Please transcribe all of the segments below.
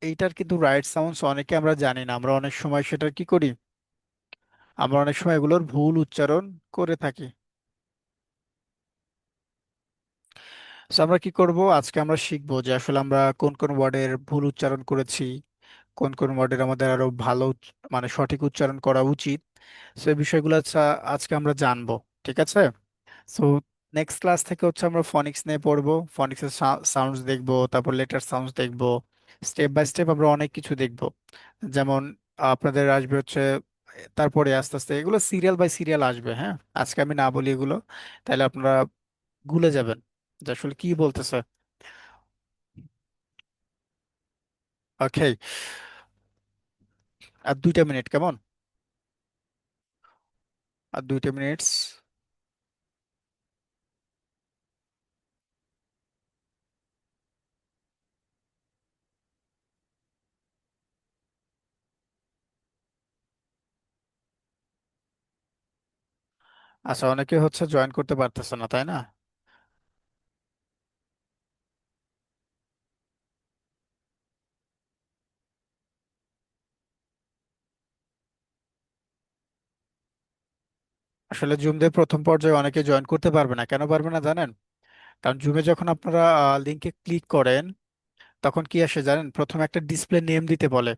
এইটার কিন্তু right sounds অনেকে আমরা জানি না, আমরা অনেক সময় সেটা কি করি, আমরা অনেক সময় এগুলোর ভুল উচ্চারণ করে থাকি। তো আমরা কি করব, আজকে আমরা শিখবো যে আসলে আমরা কোন কোন ওয়ার্ডের ভুল উচ্চারণ করেছি, কোন কোন ওয়ার্ডের আমাদের আরো ভালো মানে সঠিক উচ্চারণ করা উচিত। সেই বিষয়গুলো আজকে আমরা জানবো। ঠিক আছে। সো নেক্সট ক্লাস থেকে হচ্ছে আমরা ফনিক্স নিয়ে পড়বো, ফনিক্সের সাউন্ডস দেখবো, তারপর লেটার সাউন্ডস দেখবো। স্টেপ বাই স্টেপ আমরা অনেক কিছু দেখবো। যেমন আপনাদের আসবে হচ্ছে, তারপরে আস্তে আস্তে এগুলো সিরিয়াল বাই সিরিয়াল আসবে। হ্যাঁ, আজকে আমি না বলি এগুলো, তাহলে আপনারা ভুলে যাবেন যে আসলে কি বলতেছে। ওকে, আর 2টা মিনিট কেমন? আর 2টা মিনিটস। আচ্ছা, অনেকে হচ্ছে জয়েন করতে পারতেছে না, তাই না? আসলে জুম দিয়ে প্রথম পর্যায়ে অনেকে জয়েন করতে পারবে না। কেন পারবে না জানেন? কারণ জুমে যখন আপনারা লিঙ্কে ক্লিক করেন, তখন কি আসে জানেন, প্রথমে একটা ডিসপ্লে নেম দিতে বলে।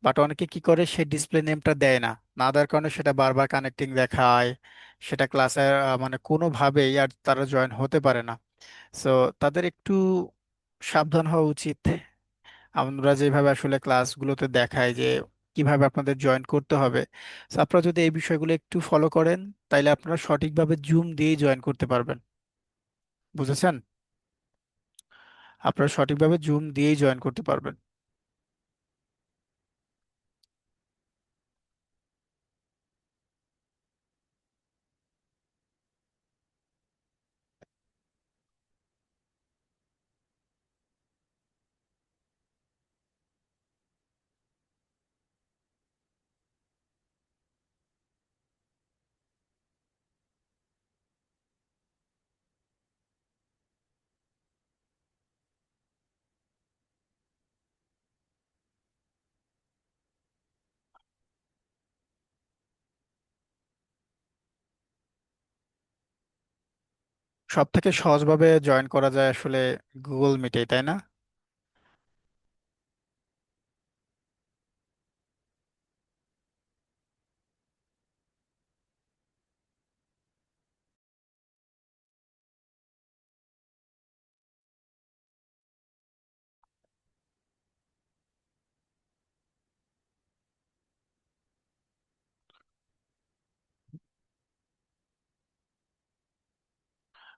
বাট অনেকে কি করে, সেই ডিসপ্লে নেমটা দেয় না। না দেওয়ার কারণে সেটা বারবার কানেক্টিং দেখায়, সেটা ক্লাসে মানে কোনোভাবেই আর তারা জয়েন হতে পারে না। সো তাদের একটু সাবধান হওয়া উচিত। আমরা যেভাবে আসলে ক্লাসগুলোতে দেখাই যে কিভাবে আপনাদের জয়েন করতে হবে, তো আপনারা যদি এই বিষয়গুলো একটু ফলো করেন, তাইলে আপনারা সঠিকভাবে জুম দিয়েই জয়েন করতে পারবেন। বুঝেছেন? আপনারা সঠিকভাবে জুম দিয়েই জয়েন করতে পারবেন। সব থেকে সহজভাবে জয়েন করা যায় আসলে গুগল মিটে, তাই না?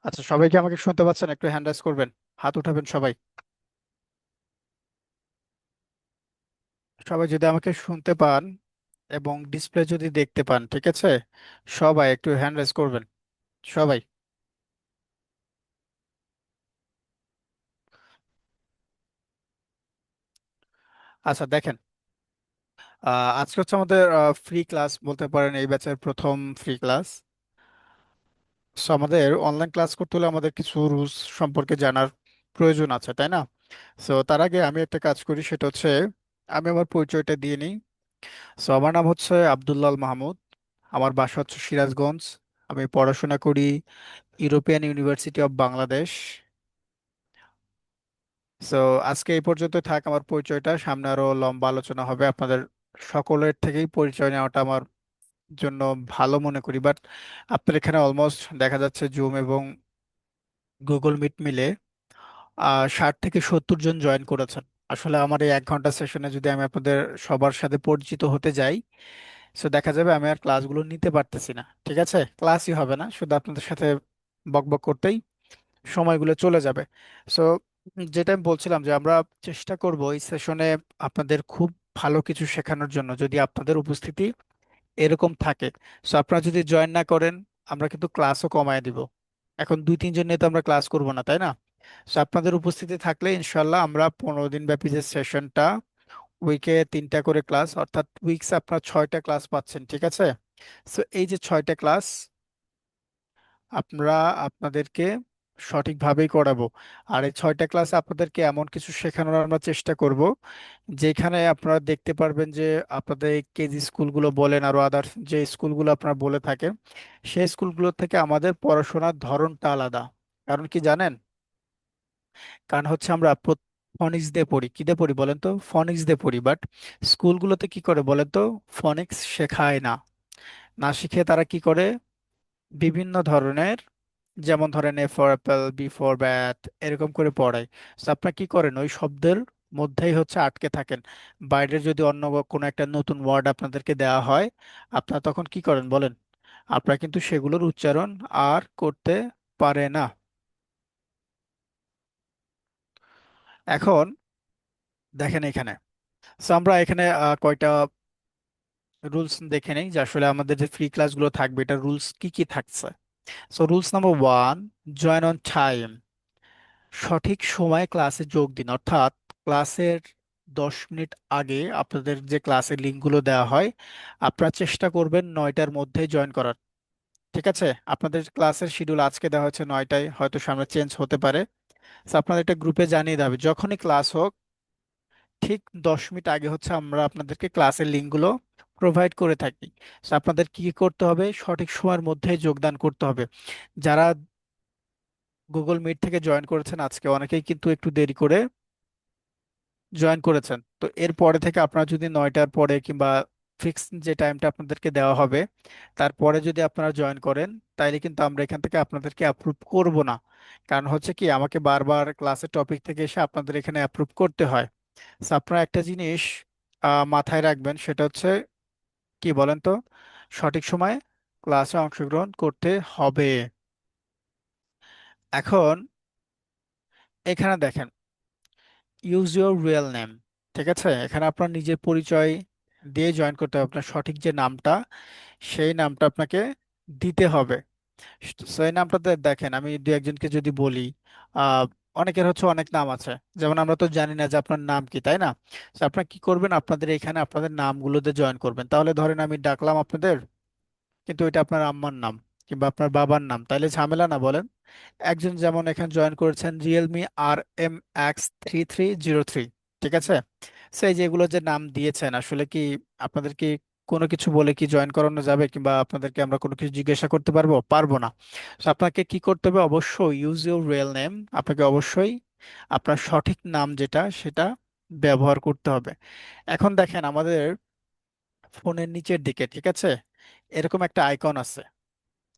আচ্ছা, সবাই কি আমাকে শুনতে পাচ্ছেন? একটু হ্যান্ড রাইজ করবেন, হাত উঠাবেন সবাই। সবাই যদি আমাকে শুনতে পান এবং ডিসপ্লে যদি দেখতে পান, ঠিক আছে, সবাই একটু হ্যান্ড রাইজ করবেন, সবাই। আচ্ছা দেখেন, আজকে হচ্ছে আমাদের ফ্রি ক্লাস বলতে পারেন, এই ব্যাচের প্রথম ফ্রি ক্লাস। সো আমাদের অনলাইন ক্লাস করতে হলে আমাদের কিছু রুলস সম্পর্কে জানার প্রয়োজন আছে, তাই না? সো তার আগে আমি একটা কাজ করি, সেটা হচ্ছে আমি আমার পরিচয়টা দিয়ে নিই। সো আমার নাম হচ্ছে আব্দুল্লাল মাহমুদ। আমার বাসা হচ্ছে সিরাজগঞ্জ। আমি পড়াশোনা করি European university of Bangladesh. So আজকে এই পর্যন্ত থাক আমার পরিচয়টা, সামনে আরো লম্বা আলোচনা হবে। আপনাদের সকলের থেকেই পরিচয় নেওয়াটা আমার জন্য ভালো মনে করি। বাট আপনার এখানে অলমোস্ট দেখা যাচ্ছে জুম এবং গুগল মিট মিলে 60 থেকে 70 জন জয়েন করেছেন। আসলে আমার এই 1 ঘন্টা সেশনে যদি আমি আপনাদের সবার সাথে পরিচিত হতে যাই, সো দেখা যাবে আমি আর ক্লাসগুলো নিতে পারতেছি না। ঠিক আছে, ক্লাসই হবে না, শুধু আপনাদের সাথে বকবক করতেই সময়গুলো চলে যাবে। সো যেটা আমি বলছিলাম যে আমরা চেষ্টা করব এই সেশনে আপনাদের খুব ভালো কিছু শেখানোর জন্য, যদি আপনাদের উপস্থিতি এরকম থাকে। সো আপনারা যদি জয়েন না করেন, আমরা কিন্তু ক্লাসও কমায় দিব। এখন 2-3 জন নিয়ে তো আমরা ক্লাস করব না, তাই না? সো আপনাদের উপস্থিতি থাকলে ইনশাল্লাহ আমরা 15 দিন ব্যাপী যে সেশনটা, উইকে 3টা করে ক্লাস, অর্থাৎ উইকস আপনার 6টা ক্লাস পাচ্ছেন। ঠিক আছে। সো এই যে 6টা ক্লাস আপনারা, আপনাদেরকে সঠিকভাবেই করাবো। আর এই 6টা ক্লাসে আপনাদেরকে এমন কিছু শেখানোর আমরা চেষ্টা করব যেখানে আপনারা দেখতে পারবেন যে আপনাদের কেজি স্কুলগুলো বলেন আরো আদার্স যে স্কুলগুলো আপনারা বলে থাকেন, সেই স্কুলগুলো থেকে আমাদের পড়াশোনার ধরনটা আলাদা। কারণ কি জানেন? কারণ হচ্ছে আমরা ফনিক্স দিয়ে পড়ি, কি দিয়ে পড়ি বলেন তো? ফনিক্স দিয়ে পড়ি। বাট স্কুলগুলোতে কি করে বলেন তো? ফনিক্স শেখায় না। না শিখে তারা কি করে, বিভিন্ন ধরনের, যেমন ধরেন A for apple, B for bat, এরকম করে পড়ায়। তো আপনারা কি করেন, ওই শব্দের মধ্যেই হচ্ছে আটকে থাকেন। বাইরের যদি অন্য কোনো একটা নতুন ওয়ার্ড আপনাদেরকে দেওয়া হয়, আপনারা তখন কি করেন বলেন? আপনারা কিন্তু সেগুলোর উচ্চারণ আর করতে পারে না। এখন দেখেন এখানে, তো আমরা এখানে কয়টা রুলস দেখে নেই যে আসলে আমাদের যে ফ্রি ক্লাসগুলো থাকবে এটা রুলস কি কি থাকছে। So rules number one, join on time. সঠিক সময়ে ক্লাসে যোগ দিন, অর্থাৎ ক্লাসের 10 মিনিট আগে আপনাদের যে ক্লাসের লিঙ্কগুলো দেওয়া হয়, আপনারা চেষ্টা করবেন 9টার মধ্যে জয়েন করার। ঠিক আছে? আপনাদের ক্লাসের শিডিউল আজকে দেওয়া হচ্ছে 9টায়, হয়তো সামনে চেঞ্জ হতে পারে। তো আপনাদের একটা গ্রুপে জানিয়ে দেবে যখনই ক্লাস হোক, ঠিক 10 মিনিট আগে হচ্ছে আমরা আপনাদেরকে ক্লাসের লিঙ্কগুলো প্রোভাইড করে থাকি। তো আপনাদের কি কি করতে হবে? সঠিক সময়ের মধ্যে যোগদান করতে হবে। যারা গুগল মিট থেকে জয়েন করেছেন আজকে, অনেকেই কিন্তু একটু দেরি করে জয়েন করেছেন। তো এর পরে থেকে আপনারা যদি 9টার পরে কিংবা ফিক্স যে টাইমটা আপনাদেরকে দেওয়া হবে তারপরে যদি আপনারা জয়েন করেন, তাইলে কিন্তু আমরা এখান থেকে আপনাদেরকে অ্যাপ্রুভ করব না। কারণ হচ্ছে কি, আমাকে বারবার ক্লাসের টপিক থেকে এসে আপনাদের এখানে অ্যাপ্রুভ করতে হয়। তো আপনারা একটা জিনিস মাথায় রাখবেন, সেটা হচ্ছে কি বলেন তো? সঠিক সময়ে ক্লাসে অংশগ্রহণ করতে হবে। এখন এখানে দেখেন, ইউজ ইউর রিয়েল নেম। ঠিক আছে? এখানে আপনার নিজের পরিচয় দিয়ে জয়েন করতে হবে। আপনার সঠিক যে নামটা, সেই নামটা আপনাকে দিতে হবে। সেই নামটাতে দেখেন, আমি দু একজনকে যদি বলি, আহ অনেকের হচ্ছে অনেক নাম আছে। যেমন আমরা তো জানি না যে আপনার নাম কি, তাই না? তো আপনারা কি করবেন, আপনাদের এখানে আপনাদের নামগুলোতে জয়েন করবেন। তাহলে ধরেন আমি ডাকলাম আপনাদের, কিন্তু এটা আপনার আম্মার নাম কিংবা আপনার বাবার নাম, তাইলে ঝামেলা না বলেন? একজন যেমন এখানে জয়েন করেছেন Realme RMX 3303। ঠিক আছে? সেই যেগুলো যে নাম দিয়েছেন, আসলে কি আপনাদের কি কোনো কিছু বলে কি জয়েন করানো যাবে, কিংবা আপনাদেরকে আমরা কোনো কিছু জিজ্ঞাসা করতে পারবো? পারবো না। তো আপনাকে কি করতে হবে? অবশ্যই ইউজ ইউর রিয়েল নেম। আপনাকে অবশ্যই আপনার সঠিক নাম যেটা সেটা ব্যবহার করতে হবে। এখন দেখেন আমাদের ফোনের নিচের দিকে, ঠিক আছে, এরকম একটা আইকন আছে।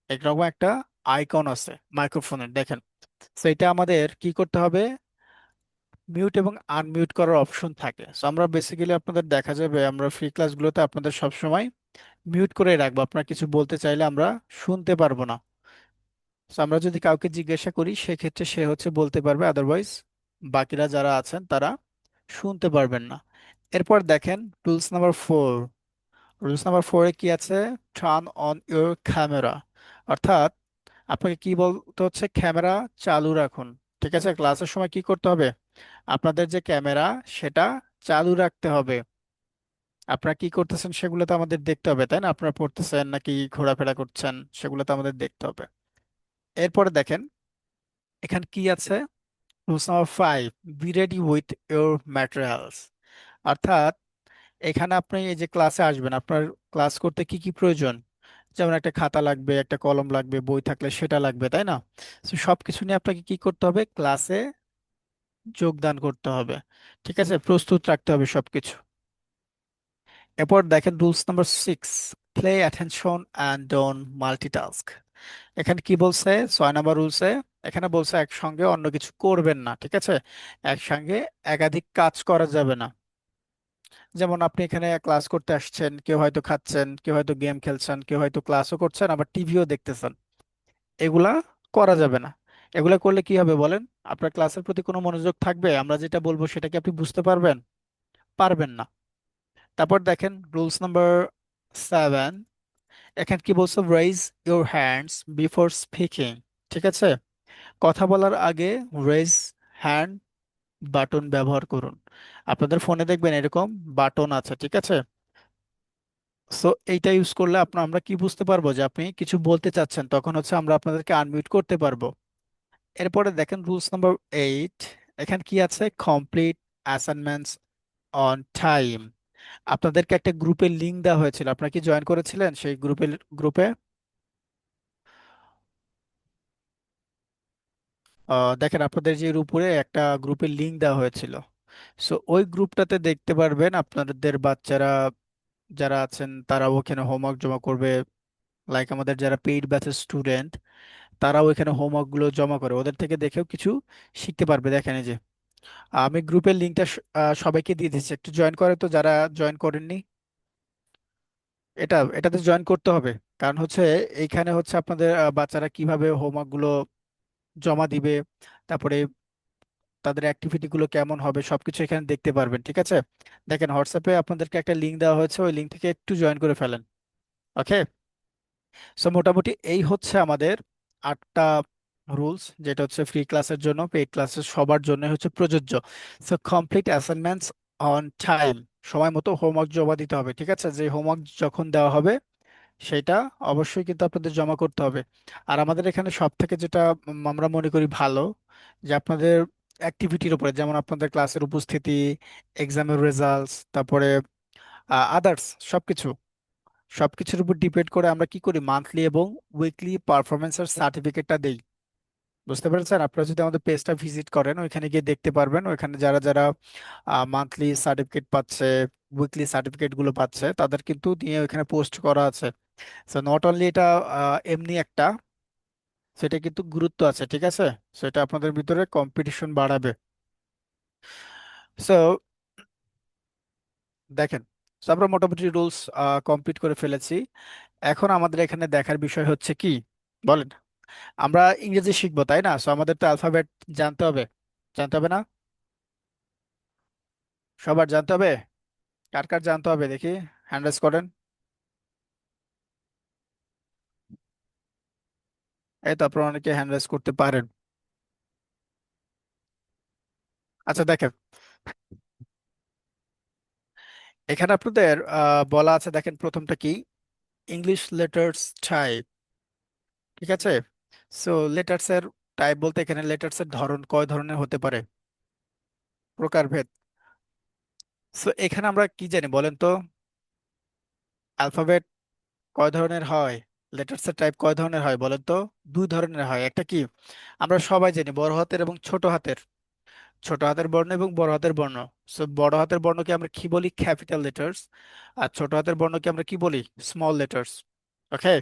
এরকম একটা আইকন আছে মাইক্রোফোনের, দেখেন। তো এটা আমাদের কি করতে হবে? মিউট এবং আনমিউট করার অপশন থাকে। সো আমরা বেসিক্যালি আপনাদের দেখা যাবে আমরা ফ্রি ক্লাসগুলোতে আপনাদের সব সময় মিউট করে রাখবো। আপনারা কিছু বলতে চাইলে আমরা শুনতে পারবো না। সো আমরা যদি কাউকে জিজ্ঞাসা করি সেক্ষেত্রে সে হচ্ছে বলতে পারবে, আদারওয়াইজ বাকিরা যারা আছেন তারা শুনতে পারবেন না। এরপর দেখেন রুলস নাম্বার 4। রুলস নাম্বার 4-এ কি আছে? Turn on your camera. অর্থাৎ আপনাকে কি বলতে হচ্ছে? ক্যামেরা চালু রাখুন। ঠিক আছে? ক্লাসের সময় কি করতে হবে? আপনাদের যে ক্যামেরা, সেটা চালু রাখতে হবে। আপনারা কি করতেছেন সেগুলো তো আমাদের দেখতে হবে, তাই না? আপনারা পড়তেছেন নাকি ঘোরাফেরা করছেন, সেগুলো তো আমাদের দেখতে হবে। এরপরে দেখেন এখানে কি আছে? Rules number 5, be ready with your materials. অর্থাৎ এখানে আপনি এই যে ক্লাসে আসবেন, আপনার ক্লাস করতে কি কি প্রয়োজন? যেমন একটা খাতা লাগবে, একটা কলম লাগবে, বই থাকলে সেটা লাগবে, তাই না? তো সবকিছু নিয়ে আপনাকে কি করতে হবে? ক্লাসে যোগদান করতে হবে। ঠিক আছে? প্রস্তুত রাখতে হবে সবকিছু। এরপর দেখেন rules number 6, play attention and don't multitask. এখানে কি বলছে 6 নাম্বার রুলসে? এখানে বলছে একসঙ্গে অন্য কিছু করবেন না। ঠিক আছে? একসঙ্গে একাধিক কাজ করা যাবে না। যেমন আপনি এখানে ক্লাস করতে আসছেন, কেউ হয়তো খাচ্ছেন, কেউ হয়তো গেম খেলছেন, কেউ হয়তো ক্লাসও করছেন আবার টিভিও দেখতেছেন। এগুলা করা যাবে না। এগুলা করলে কি হবে বলেন? আপনার ক্লাসের প্রতি কোনো মনোযোগ থাকবে? আমরা যেটা বলবো সেটা কি আপনি বুঝতে পারবেন? পারবেন না। তারপর দেখেন রুলস নাম্বার 7, এখানে কি বলছো? Raise your hands before speaking. ঠিক আছে? কথা বলার আগে রেইজ হ্যান্ড বাটন ব্যবহার করুন। আপনাদের ফোনে দেখবেন এরকম বাটন আছে। ঠিক আছে? সো এইটা ইউজ করলে আমরা কি বুঝতে পারবো যে আপনি কিছু বলতে চাচ্ছেন, তখন হচ্ছে আমরা আপনাদেরকে আনমিউট করতে পারবো। এরপরে দেখেন রুলস নাম্বার 8। এখানে কি আছে? Complete assignments on time. আপনাদেরকে একটা গ্রুপের লিংক দেওয়া হয়েছিল, আপনারা কি জয়েন করেছিলেন সেই গ্রুপে? দেখেন আপনাদের যে উপরে একটা গ্রুপের লিংক দেওয়া হয়েছিল। সো ওই গ্রুপটাতে দেখতে পারবেন আপনাদের বাচ্চারা যারা আছেন তারা ওখানে হোমওয়ার্ক জমা করবে। লাইক আমাদের যারা পেইড ব্যাচের স্টুডেন্ট, তারাও এখানে হোমওয়ার্ক গুলো জমা করে, ওদের থেকে দেখেও কিছু শিখতে পারবে। দেখেন এই যে আমি গ্রুপের লিংকটা সবাইকে দিয়ে দিচ্ছি, একটু জয়েন করে তো যারা জয়েন করেননি। এটাতে জয়েন করতে হবে। কারণ হচ্ছে এইখানে হচ্ছে আপনাদের বাচ্চারা কিভাবে হোমওয়ার্ক গুলো জমা দিবে, তারপরে তাদের অ্যাক্টিভিটি গুলো কেমন হবে সবকিছু এখানে দেখতে পারবেন। ঠিক আছে, দেখেন হোয়াটসঅ্যাপে আপনাদেরকে একটা লিংক দেওয়া হয়েছে, ওই লিংক থেকে একটু জয়েন করে ফেলেন। ওকে। সো মোটামুটি এই হচ্ছে আমাদের 8টা রুলস, যেটা হচ্ছে ফ্রি ক্লাসের জন্য, পেইড ক্লাসের সবার জন্য হচ্ছে প্রযোজ্য। So complete assignments on time, সময় মতো হোমওয়ার্ক জমা দিতে হবে। ঠিক আছে, যে হোমওয়ার্ক যখন দেওয়া হবে সেটা অবশ্যই কিন্তু আপনাদের জমা করতে হবে। আর আমাদের এখানে সব থেকে যেটা আমরা মনে করি ভালো, যে আপনাদের অ্যাক্টিভিটির উপরে, যেমন আপনাদের ক্লাসের উপস্থিতি, এক্সামের রেজাল্টস, তারপরে আদার্স সবকিছু, সবকিছুর উপর ডিপেন্ড করে আমরা কি করি, মান্থলি এবং উইকলি পারফরমেন্সের সার্টিফিকেটটা দেই। বুঝতে পেরেছেন? আপনারা যদি আমাদের পেজটা ভিজিট করেন ওইখানে গিয়ে দেখতে পারবেন, ওইখানে যারা যারা মান্থলি সার্টিফিকেট পাচ্ছে, উইকলি সার্টিফিকেট গুলো পাচ্ছে, তাদের কিন্তু নিয়ে ওইখানে পোস্ট করা আছে। সো নট অনলি এটা এমনি একটা, সেটা কিন্তু গুরুত্ব আছে। ঠিক আছে, সেটা আপনাদের ভিতরে কম্পিটিশন বাড়াবে। সো দেখেন, so আমরা মোটামুটি রুলস কমপ্লিট করে ফেলেছি। এখন আমাদের এখানে দেখার বিষয় হচ্ছে কি বলেন, আমরা ইংরেজি শিখবো তাই না? সো আমাদের তো অ্যালফাবেট জানতে হবে, জানতে হবে না? সবার জানতে হবে। কার কার জানতে হবে দেখি, হ্যান্ড রেজ করেন। এই তো আপনারা অনেকে হ্যান্ড রেজ করতে পারেন। আচ্ছা দেখেন, এখানে আপনাদের বলা আছে, দেখেন প্রথমটা কি, ইংলিশ লেটার্স টাইপ। ঠিক আছে, সো লেটার্স এর টাইপ বলতে এখানে লেটার্স এর ধরন কয় ধরনের হতে পারে, প্রকারভেদ। সো এখানে আমরা কি জানি বলেন তো, অ্যালফাবেট কয় ধরনের হয়, লেটার্স এর টাইপ কয় ধরনের হয় বলেন তো? দুই ধরনের হয়। একটা কি, আমরা সবাই জানি বড় হাতের এবং ছোট হাতের, ছোট হাতের বর্ণ এবং বড় হাতের বর্ণ। সো বড় হাতের বর্ণকে আমরা কি বলি, ক্যাপিটাল লেটার্স। আর ছোট হাতের বর্ণকে আমরা কি বলি, স্মল লেটার্স। ওকে।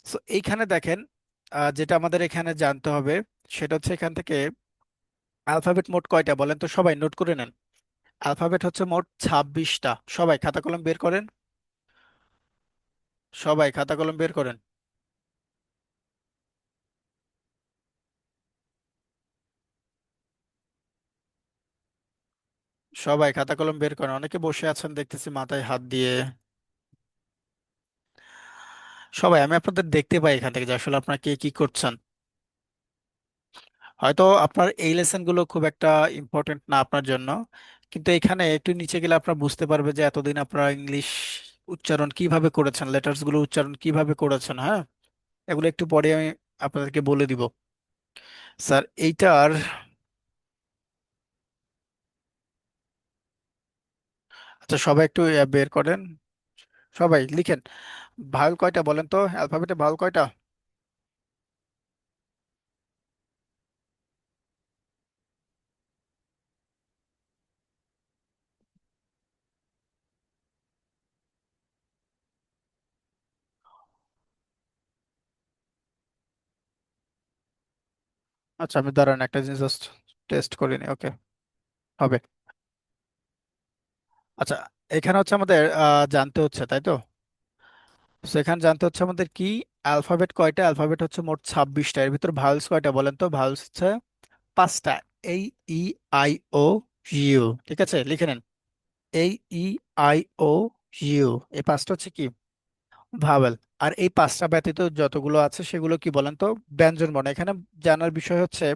সো এইখানে দেখেন, যেটা আমাদের এখানে জানতে হবে সেটা হচ্ছে এখান থেকে অ্যালফাবেট মোট কয়টা বলেন তো, সবাই নোট করে নেন। অ্যালফাবেট হচ্ছে মোট 26টা। সবাই খাতা কলম বের করেন, সবাই খাতা কলম বের করেন, সবাই খাতা কলম বের করেন। অনেকে বসে আছেন দেখতেছি মাথায় হাত দিয়ে। সবাই, আমি আপনাদের দেখতে পাই এখান থেকে যে আসলে আপনারা কে কি করছেন। হয়তো আপনার এই লেসন গুলো খুব একটা ইম্পর্টেন্ট না আপনার জন্য, কিন্তু এখানে একটু নিচে গেলে আপনারা বুঝতে পারবে যে এতদিন আপনারা ইংলিশ উচ্চারণ কিভাবে করেছেন, লেটার্স গুলো উচ্চারণ কিভাবে করেছেন। হ্যাঁ, এগুলো একটু পরে আমি আপনাদেরকে বলে দিব। স্যার এইটার, আচ্ছা সবাই একটু বের করেন, সবাই লিখেন। ভাওয়েল কয়টা বলেন তো, অ্যালফাবেটে ভাওয়েল কয়টা? আচ্ছা আমি দাঁড়ান একটা জিনিস জাস্ট টেস্ট করে নি। ওকে, হবে। আচ্ছা, এখানে হচ্ছে আমাদের জানতে হচ্ছে তাই তো। তো এখানে জানতে হচ্ছে আমাদের কি, অ্যালফাবেট কয়টা? অ্যালফাবেট হচ্ছে মোট 26টা। এর ভিতর ভাওয়েলস কয়টা বলেন তো? ভাওয়েলস হচ্ছে 5টা। এই, ই, আই, ও, ইউ। ঠিক আছে, লিখে নেন। এই, ই, আই, ও, ইউ, এই 5টা হচ্ছে কি, ভাওয়েল। আর এই 5টা ব্যতীত যতগুলো আছে সেগুলো কি বলেন তো, ব্যঞ্জন বর্ণ। এখানে জানার বিষয় হচ্ছে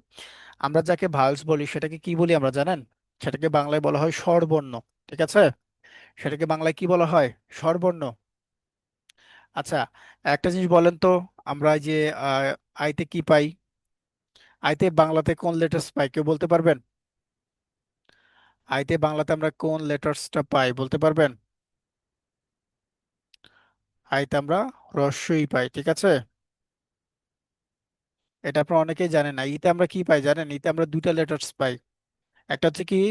আমরা যাকে ভাওয়েলস বলি সেটাকে কি বলি আমরা জানেন? সেটাকে বাংলায় বলা হয় স্বরবর্ণ। ঠিক আছে, সেটাকে বাংলায় কি বলা হয়, স্বরবর্ণ। আচ্ছা, একটা জিনিস বলেন তো, আমরা এই যে আইতে কি পাই, আইতে বাংলাতে কোন লেটার্স পাই কেউ বলতে পারবেন? আইতে বাংলাতে আমরা কোন লেটার্সটা পাই বলতে পারবেন? আইতে আমরা রস্যই পাই, ঠিক আছে। এটা আপনারা অনেকেই জানেন না। ইতে আমরা কি পাই জানেন? ইতে আমরা দুইটা লেটার্স পাই। একটা হচ্ছে কি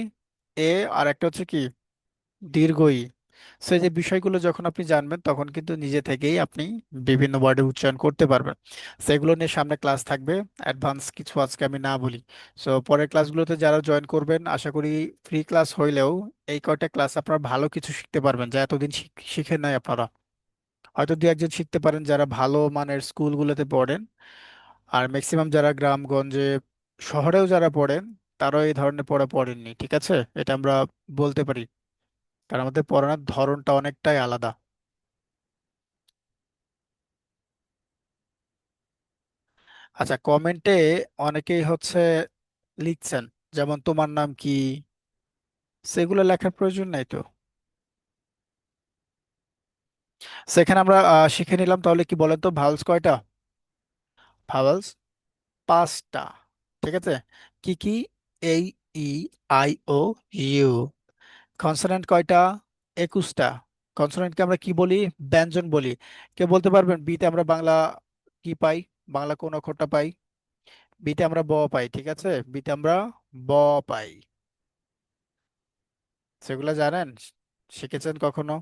এ, আর একটা হচ্ছে কি দীর্ঘ ই। সো এই যে বিষয়গুলো যখন আপনি জানবেন তখন কিন্তু নিজে থেকেই আপনি বিভিন্ন ওয়ার্ডের উচ্চারণ করতে পারবেন। সেগুলো নিয়ে সামনে ক্লাস থাকবে, অ্যাডভান্স কিছু আজকে আমি না বলি। সো পরের ক্লাসগুলোতে যারা জয়েন করবেন আশা করি ফ্রি ক্লাস হইলেও এই কয়টা ক্লাস আপনারা ভালো কিছু শিখতে পারবেন যা এতদিন শিখেন নাই আপনারা। হয়তো দু একজন শিখতে পারেন যারা ভালো মানের স্কুলগুলোতে পড়েন, আর ম্যাক্সিমাম যারা গ্রামগঞ্জে শহরেও যারা পড়েন তারাও এই ধরনের পড়া পড়েননি, ঠিক আছে। এটা আমরা বলতে পারি, কারণ আমাদের পড়ানোর ধরনটা অনেকটাই আলাদা। আচ্ছা, কমেন্টে অনেকেই হচ্ছে লিখছেন, যেমন তোমার নাম কি, সেগুলো লেখার প্রয়োজন নাই তো। সেখানে আমরা শিখে নিলাম। তাহলে কি বলেন তো, ভাওয়ালস কয়টা? ভাওয়ালস পাঁচটা, ঠিক আছে। কি কি? এই, ই, আই, ও, ইউ। কনসোনেন্ট কয়টা? 21টা। কনসোনেন্টকে আমরা কি বলি? ব্যঞ্জন বলি। কেউ বলতে পারবেন বিতে আমরা বাংলা কি পাই? বাংলা কোন অক্ষরটা পাই? বিতে আমরা ব পাই, ঠিক আছে। বিতে আমরা ব পাই। সেগুলো জানেন? শিখেছেন কখনো?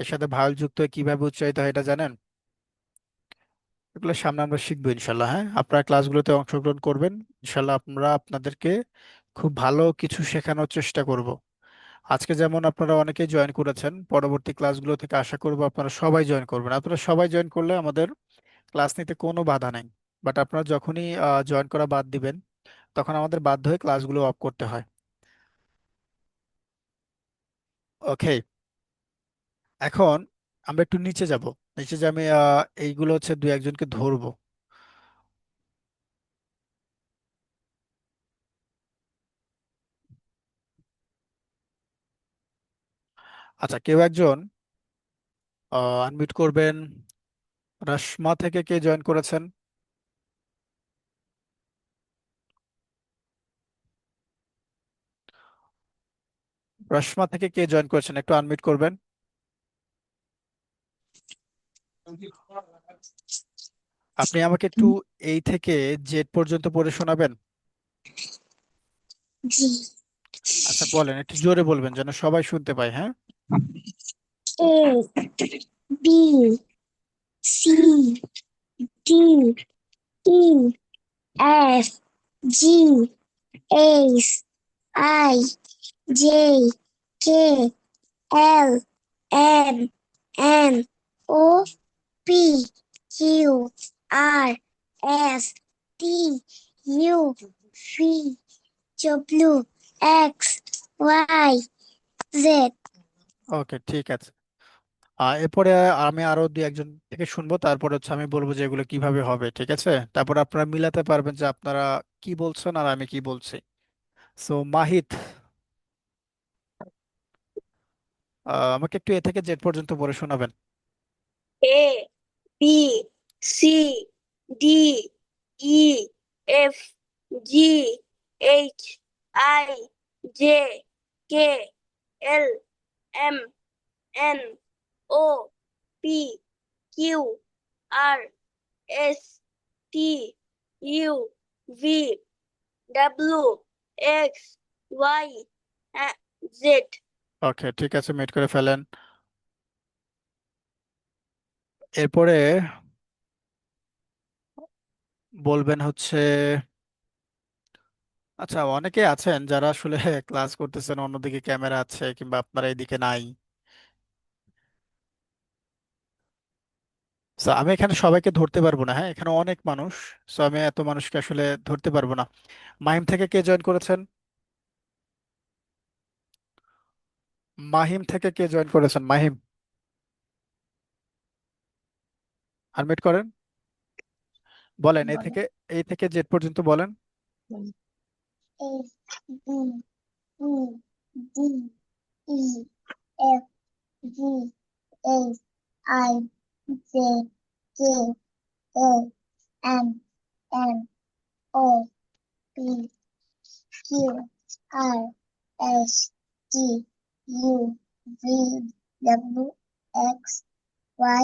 এর সাথে ভাওয়াল যুক্ত হয়ে কিভাবে উচ্চারিত হয় এটা জানেন? এগুলো সামনে আমরা শিখবো ইনশাল্লাহ। হ্যাঁ, আপনারা ক্লাসগুলোতে অংশগ্রহণ করবেন। ইনশাল্লাহ আমরা আপনাদেরকে খুব ভালো কিছু শেখানোর চেষ্টা করব। আজকে যেমন আপনারা অনেকেই জয়েন করেছেন, পরবর্তী ক্লাসগুলো থেকে আশা করব আপনারা সবাই জয়েন করবেন। আপনারা সবাই জয়েন করলে আমাদের ক্লাস নিতে কোনো বাধা নাই। বাট আপনারা যখনই জয়েন করা বাদ দিবেন তখন আমাদের বাধ্য হয়ে ক্লাসগুলো অফ করতে হয়। ওকে, এখন আমরা একটু নিচে যাব। নিচে যে আমি এইগুলো হচ্ছে দু একজনকে ধরবো। আচ্ছা, কেউ একজন আনমিউট করবেন। রাশমা থেকে কে জয়েন করেছেন? রাশমা থেকে কে জয়েন করেছেন একটু আনমিউট করবেন। আপনি আমাকে একটু এই থেকে জেড পর্যন্ত পড়ে শোনাবেন? জি। আচ্ছা বলেন, একটু জোরে বলবেন যেন সবাই শুনতে পায়, হ্যাঁ। A B C D E F G H I J K L M N O P Q R S T U V W X Y Z. ওকে, ঠিক আছে। এরপরে আমি আরো দুই একজন থেকে শুনবো, তারপরে হচ্ছে আমি বলবো যে এগুলো কিভাবে হবে, ঠিক আছে। তারপর আপনারা মিলাতে পারবেন যে আপনারা কি বলছেন আর আমি কি বলছি। সো মাহিত, আমাকে একটু এ থেকে জেড পর্যন্ত পড়ে শোনাবেন। A B C D E F G H I J K L M N O P Q R S T U V W X Y Z. ওকে, ঠিক আছে, মিট করে ফেলেন। এরপরে বলবেন হচ্ছে, আচ্ছা অনেকে আছেন যারা আসলে ক্লাস করতেছেন, অন্যদিকে ক্যামেরা আছে কিংবা আপনারা এদিকে নাই। So, আমি এখানে সবাইকে ধরতে পারবো না, হ্যাঁ, এখানে অনেক মানুষ। সো আমি এত মানুষকে আসলে ধরতে পারবো না। মাহিম থেকে কে জয়েন করেছেন? মাহিম থেকে কে জয়েন করেছেন? মাহিম, আনমিউট করেন। বলেন এই থেকে জেড পর্যন্ত বলেন। A B C D E F G H I J K L M N O P Q R S T U V W X Y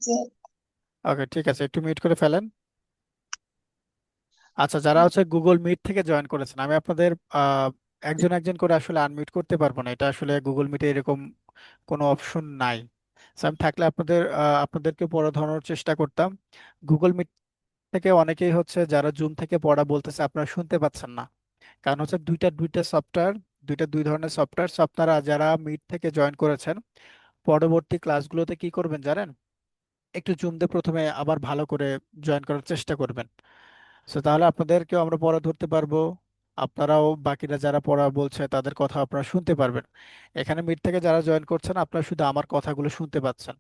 Z. ওকে, ঠিক আছে, একটু মিউট করে ফেলেন। আচ্ছা, যারা হচ্ছে গুগল মিট থেকে জয়েন করেছেন, আমি আপনাদের আহ, একজন একজন করে আসলে আনমিউট করতে পারবো না, এটা আসলে গুগল মিটে এরকম কোনো অপশন নাই। So, আমি থাকলে আপনাদেরকে পড়া ধরানোর চেষ্টা করতাম। গুগল মিট থেকে অনেকেই হচ্ছে যারা জুম থেকে পড়া বলতেছে, আপনারা শুনতে পাচ্ছেন না। কারণ হচ্ছে দুইটা দুইটা সফটওয়্যার, দুই ধরনের সফটওয়্যার। আপনারা যারা মিট থেকে জয়েন করেছেন, পরবর্তী ক্লাসগুলোতে কি করবেন জানেন, একটু জুম দিয়ে প্রথমে আবার ভালো করে জয়েন করার চেষ্টা করবেন। সো তাহলে আপনাদেরকেও আমরা পড়া ধরতে পারবো, আপনারাও বাকিরা যারা পড়া বলছে তাদের কথা আপনারা শুনতে পারবেন। এখানে মিট থেকে যারা জয়েন করছেন, আপনারা শুধু আমার কথাগুলো শুনতে পাচ্ছেন।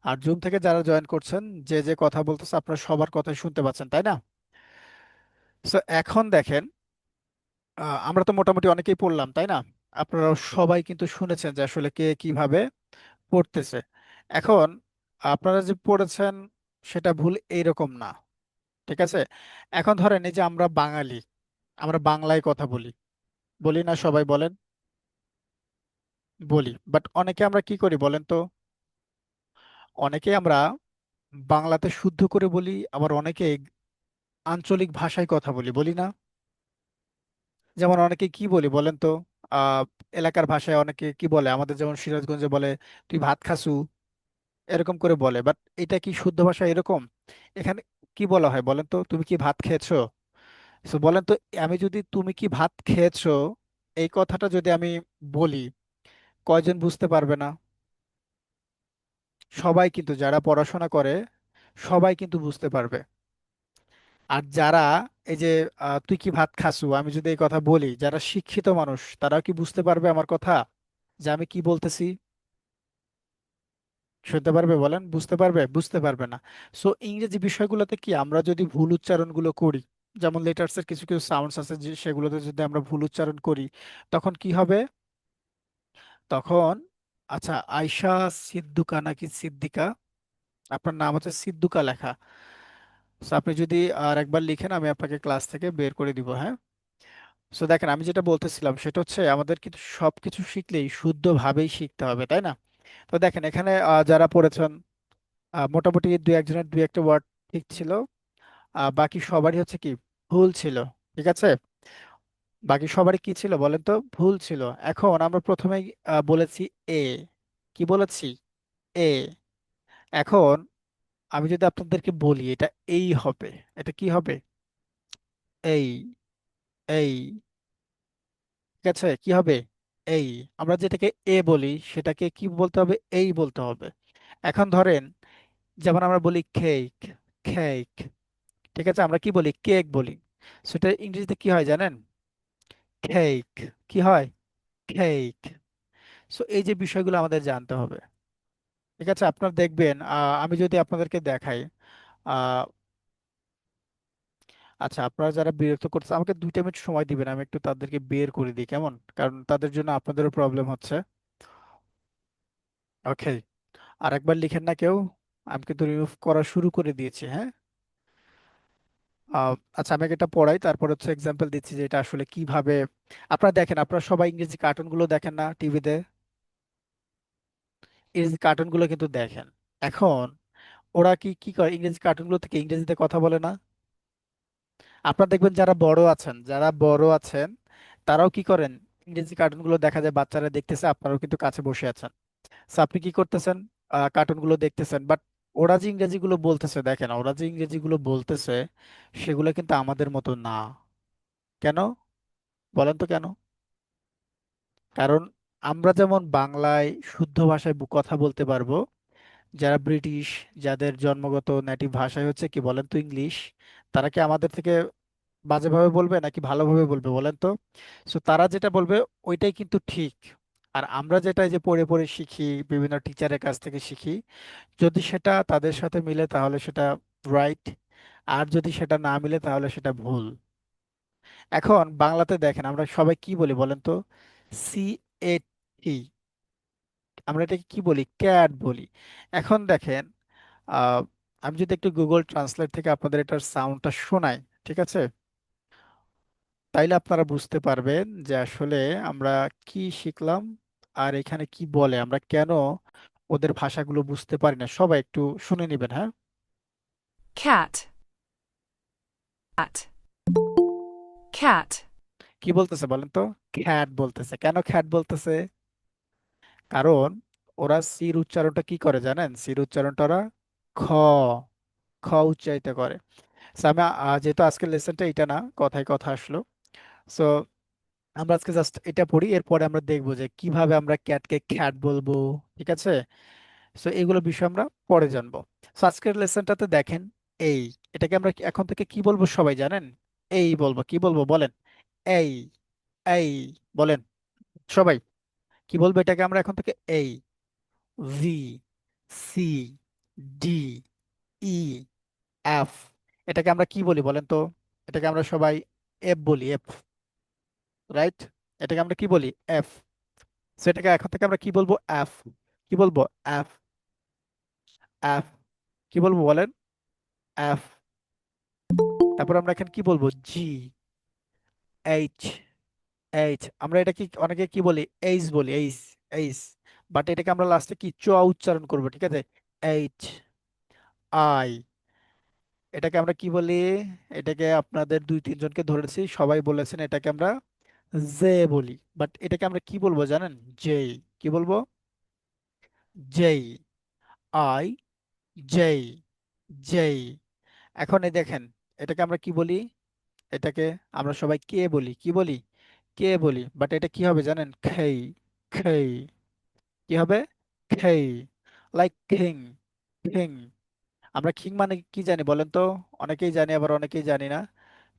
আর জুম থেকে যারা জয়েন করছেন, যে যে কথা বলতেছে আপনারা সবার কথাই শুনতে পাচ্ছেন, তাই না? সো এখন দেখেন, আমরা তো মোটামুটি অনেকেই পড়লাম, তাই না? আপনারা সবাই কিন্তু শুনেছেন যে আসলে কে কিভাবে পড়তেছে। এখন আপনারা যে পড়েছেন সেটা ভুল এইরকম না, ঠিক আছে? এখন ধরেন এই যে আমরা বাঙালি, আমরা বাংলায় কথা বলি, বলি না সবাই, বলেন? বলি, বাট অনেকে আমরা কি করি বলেন তো? অনেকে আমরা বাংলাতে শুদ্ধ করে বলি, আবার অনেকে আঞ্চলিক ভাষায় কথা বলি, বলি না? যেমন অনেকে কি বলি বলেন তো, আহ এলাকার ভাষায় অনেকে কি বলে, আমাদের যেমন সিরাজগঞ্জে বলে তুই ভাত খাসু, এরকম করে বলে। বাট এটা কি শুদ্ধ ভাষা এরকম? এখানে কি বলা হয় বলেন তো, তুমি কি ভাত খেয়েছো? So বলেন তো, আমি যদি তুমি কি ভাত খেয়েছো এই কথাটা যদি আমি বলি, কয়জন বুঝতে পারবে না? সবাই কিন্তু, যারা পড়াশোনা করে সবাই কিন্তু বুঝতে পারবে। আর যারা এই যে তুই কি ভাত খাসু, আমি যদি এই কথা বলি, যারা শিক্ষিত মানুষ তারাও কি বুঝতে পারবে আমার কথা, যে আমি কি বলতেছি? শুনতে পারবে বলেন? বুঝতে পারবে? বুঝতে পারবে না। সো ইংরেজি বিষয়গুলোতে কি আমরা যদি ভুল উচ্চারণগুলো করি, যেমন লেটার্স এর কিছু কিছু সাউন্ডস আছে যে সেগুলোতে যদি আমরা ভুল উচ্চারণ করি, তখন কি হবে? তখন, আচ্ছা, আয়শা সিদ্দুকা নাকি সিদ্দিকা, আপনার নাম হচ্ছে সিদ্দুকা লেখা। So আপনি যদি আর একবার লিখেন, আমি আপনাকে ক্লাস থেকে বের করে দিব, হ্যাঁ? সো দেখেন, আমি যেটা বলতেছিলাম সেটা হচ্ছে আমাদের কিন্তু সবকিছু শিখলেই শুদ্ধভাবেই শিখতে হবে, তাই না? তো দেখেন এখানে যারা পড়েছেন, মোটামুটি দুই একজনের দুই একটা ওয়ার্ড ঠিক ছিল, বাকি সবারই হচ্ছে কি ভুল ছিল, ঠিক আছে? বাকি সবারই কি ছিল বলেন তো, ভুল ছিল। এখন আমরা প্রথমেই বলেছি এ, কি বলেছি? এ। এখন আমি যদি আপনাদেরকে বলি এটা এই হবে, এটা কি হবে? এই, এই, ঠিক আছে, কি হবে? এই। আমরা যেটাকে এ বলি সেটাকে কি বলতে হবে? এই বলতে হবে। এখন ধরেন, যেমন আমরা বলি কেক, কেক, ঠিক আছে? আমরা কি বলি? কেক বলি। সেটা ইংরেজিতে কি হয় জানেন? কেক। কি হয়? কেক। সো এই যে বিষয়গুলো আমাদের জানতে হবে, ঠিক আছে? আপনারা দেখবেন, আমি যদি আপনাদেরকে দেখাই, আহ আচ্ছা, আপনারা যারা বিরক্ত করছে আমাকে 2 মিনিট সময় দিবেন, আমি একটু তাদেরকে বের করে দিই, কেমন? কারণ তাদের জন্য আপনাদেরও প্রবলেম হচ্ছে। ওকে, আর একবার লিখেন না কেউ, আমি কিন্তু রিমুভ করা শুরু করে দিয়েছি, হ্যাঁ? আচ্ছা, আমি আগে এটা পড়াই, তারপর হচ্ছে এক্সাম্পল দিচ্ছি যে এটা আসলে কিভাবে। আপনারা দেখেন, আপনারা সবাই ইংরেজি কার্টুনগুলো দেখেন না টিভিতে? ইংরেজি কার্টুনগুলো কিন্তু দেখেন। এখন ওরা কি কি করে, ইংরেজি কার্টুনগুলো থেকে ইংরেজিতে কথা বলে না? আপনারা দেখবেন যারা বড় আছেন, যারা বড় আছেন তারাও কি করেন, ইংরেজি কার্টুনগুলো দেখা যায় বাচ্চারা দেখতেছে, আপনারাও কিন্তু কাছে বসে আছেন। So আপনি কি করতেছেন? কার্টুনগুলো দেখতেছেন, বাট ওরা যে ইংরেজিগুলো বলতেছে, দেখেন ওরা যে ইংরেজিগুলো বলতেছে সেগুলো কিন্তু আমাদের মতো না। কেন বলেন তো, কেন? কারণ আমরা যেমন বাংলায় শুদ্ধ ভাষায় কথা বলতে পারবো, যারা ব্রিটিশ, যাদের জন্মগত নেটিভ ভাষায় হচ্ছে কি বলেন তো ইংলিশ, তারা কি আমাদের থেকে বাজেভাবে বলবে নাকি ভালোভাবে বলবে বলেন তো? সো তারা যেটা বলবে ওইটাই কিন্তু ঠিক। আর আমরা যেটা এই যে পড়ে পড়ে শিখি, বিভিন্ন টিচারের কাছ থেকে শিখি, যদি সেটা তাদের সাথে মিলে তাহলে সেটা রাইট, আর যদি সেটা না মিলে তাহলে সেটা ভুল। এখন বাংলাতে দেখেন আমরা সবাই কি বলি বলেন তো? সি এ টি, আমরা এটাকে কি বলি? ক্যাট বলি। এখন দেখেন, আহ আমি যদি একটু গুগল ট্রান্সলেট থেকে আপনাদের এটার সাউন্ডটা শোনাই, ঠিক আছে, তাইলে আপনারা বুঝতে পারবেন যে আসলে আমরা কি শিখলাম আর এখানে কি বলে, আমরা কেন ওদের ভাষাগুলো বুঝতে পারি না। সবাই একটু শুনে নিবেন, হ্যাঁ। cat, cat, cat, কি বলতেছে বলেন তো? খ্যাট বলতেছে। কেন খ্যাট বলতেছে? কারণ ওরা সির উচ্চারণটা কি করে জানেন? সির উচ্চারণটা ওরা খ, খ উচ্চারিত করে। So, আমি যেহেতু আজকের লেসনটা এটা না, কথায় কথা আসলো, সো আমরা আজকে জাস্ট এটা পড়ি, এরপরে আমরা দেখবো যে কিভাবে আমরা ক্যাটকে খ্যাট বলবো, ঠিক আছে। সো এগুলো বিষয় আমরা পরে জানবো। সো আজকের লেসনটাতে দেখেন, এই, এটাকে আমরা এখন থেকে কি বলবো সবাই জানেন? এই বলবো। কি বলবো বলেন? এই, এই বলেন সবাই। কি বলবো এটাকে আমরা এখন থেকে? এই, B, C, D, E, F. এটাকে আমরা কি বলি বলেন তো? এটাকে আমরা সবাই এফ বলি, এফ, রাইট? এটাকে আমরা কি বলি? এফ। সেটাকে এখন থেকে আমরা কি বলবো? এফ। কি বলবো? F, F. কি বলবো বলেন? এফ। তারপর আমরা এখানে কি বলবো? জি, এইচ, এইচ। আমরা এটা কি অনেকে কি বলি? এইচ বলি, এইচ, এইচ। বাট এটাকে আমরা লাস্টে কি চ উচ্চারণ করবো, ঠিক আছে? H, I. এটাকে আমরা কি বলি? এটাকে আপনাদের দুই তিনজনকে ধরেছি, সবাই বলেছেন এটাকে আমরা জে বলি। বাট এটাকে আমরা কি বলবো জানেন? জেই। কি বলবো? জেই, আই, জেই, জেই। এখন এই দেখেন, এটাকে আমরা কি বলি? এটাকে আমরা সবাই কে বলি। কি বলি? কে বলি। বাট এটা কি হবে জানেন? খেই, খেই। কি হবে? খেই। Like king, king. আমরা কিং মানে কি জানি বলেন তো? অনেকেই জানি, আবার অনেকেই জানি না।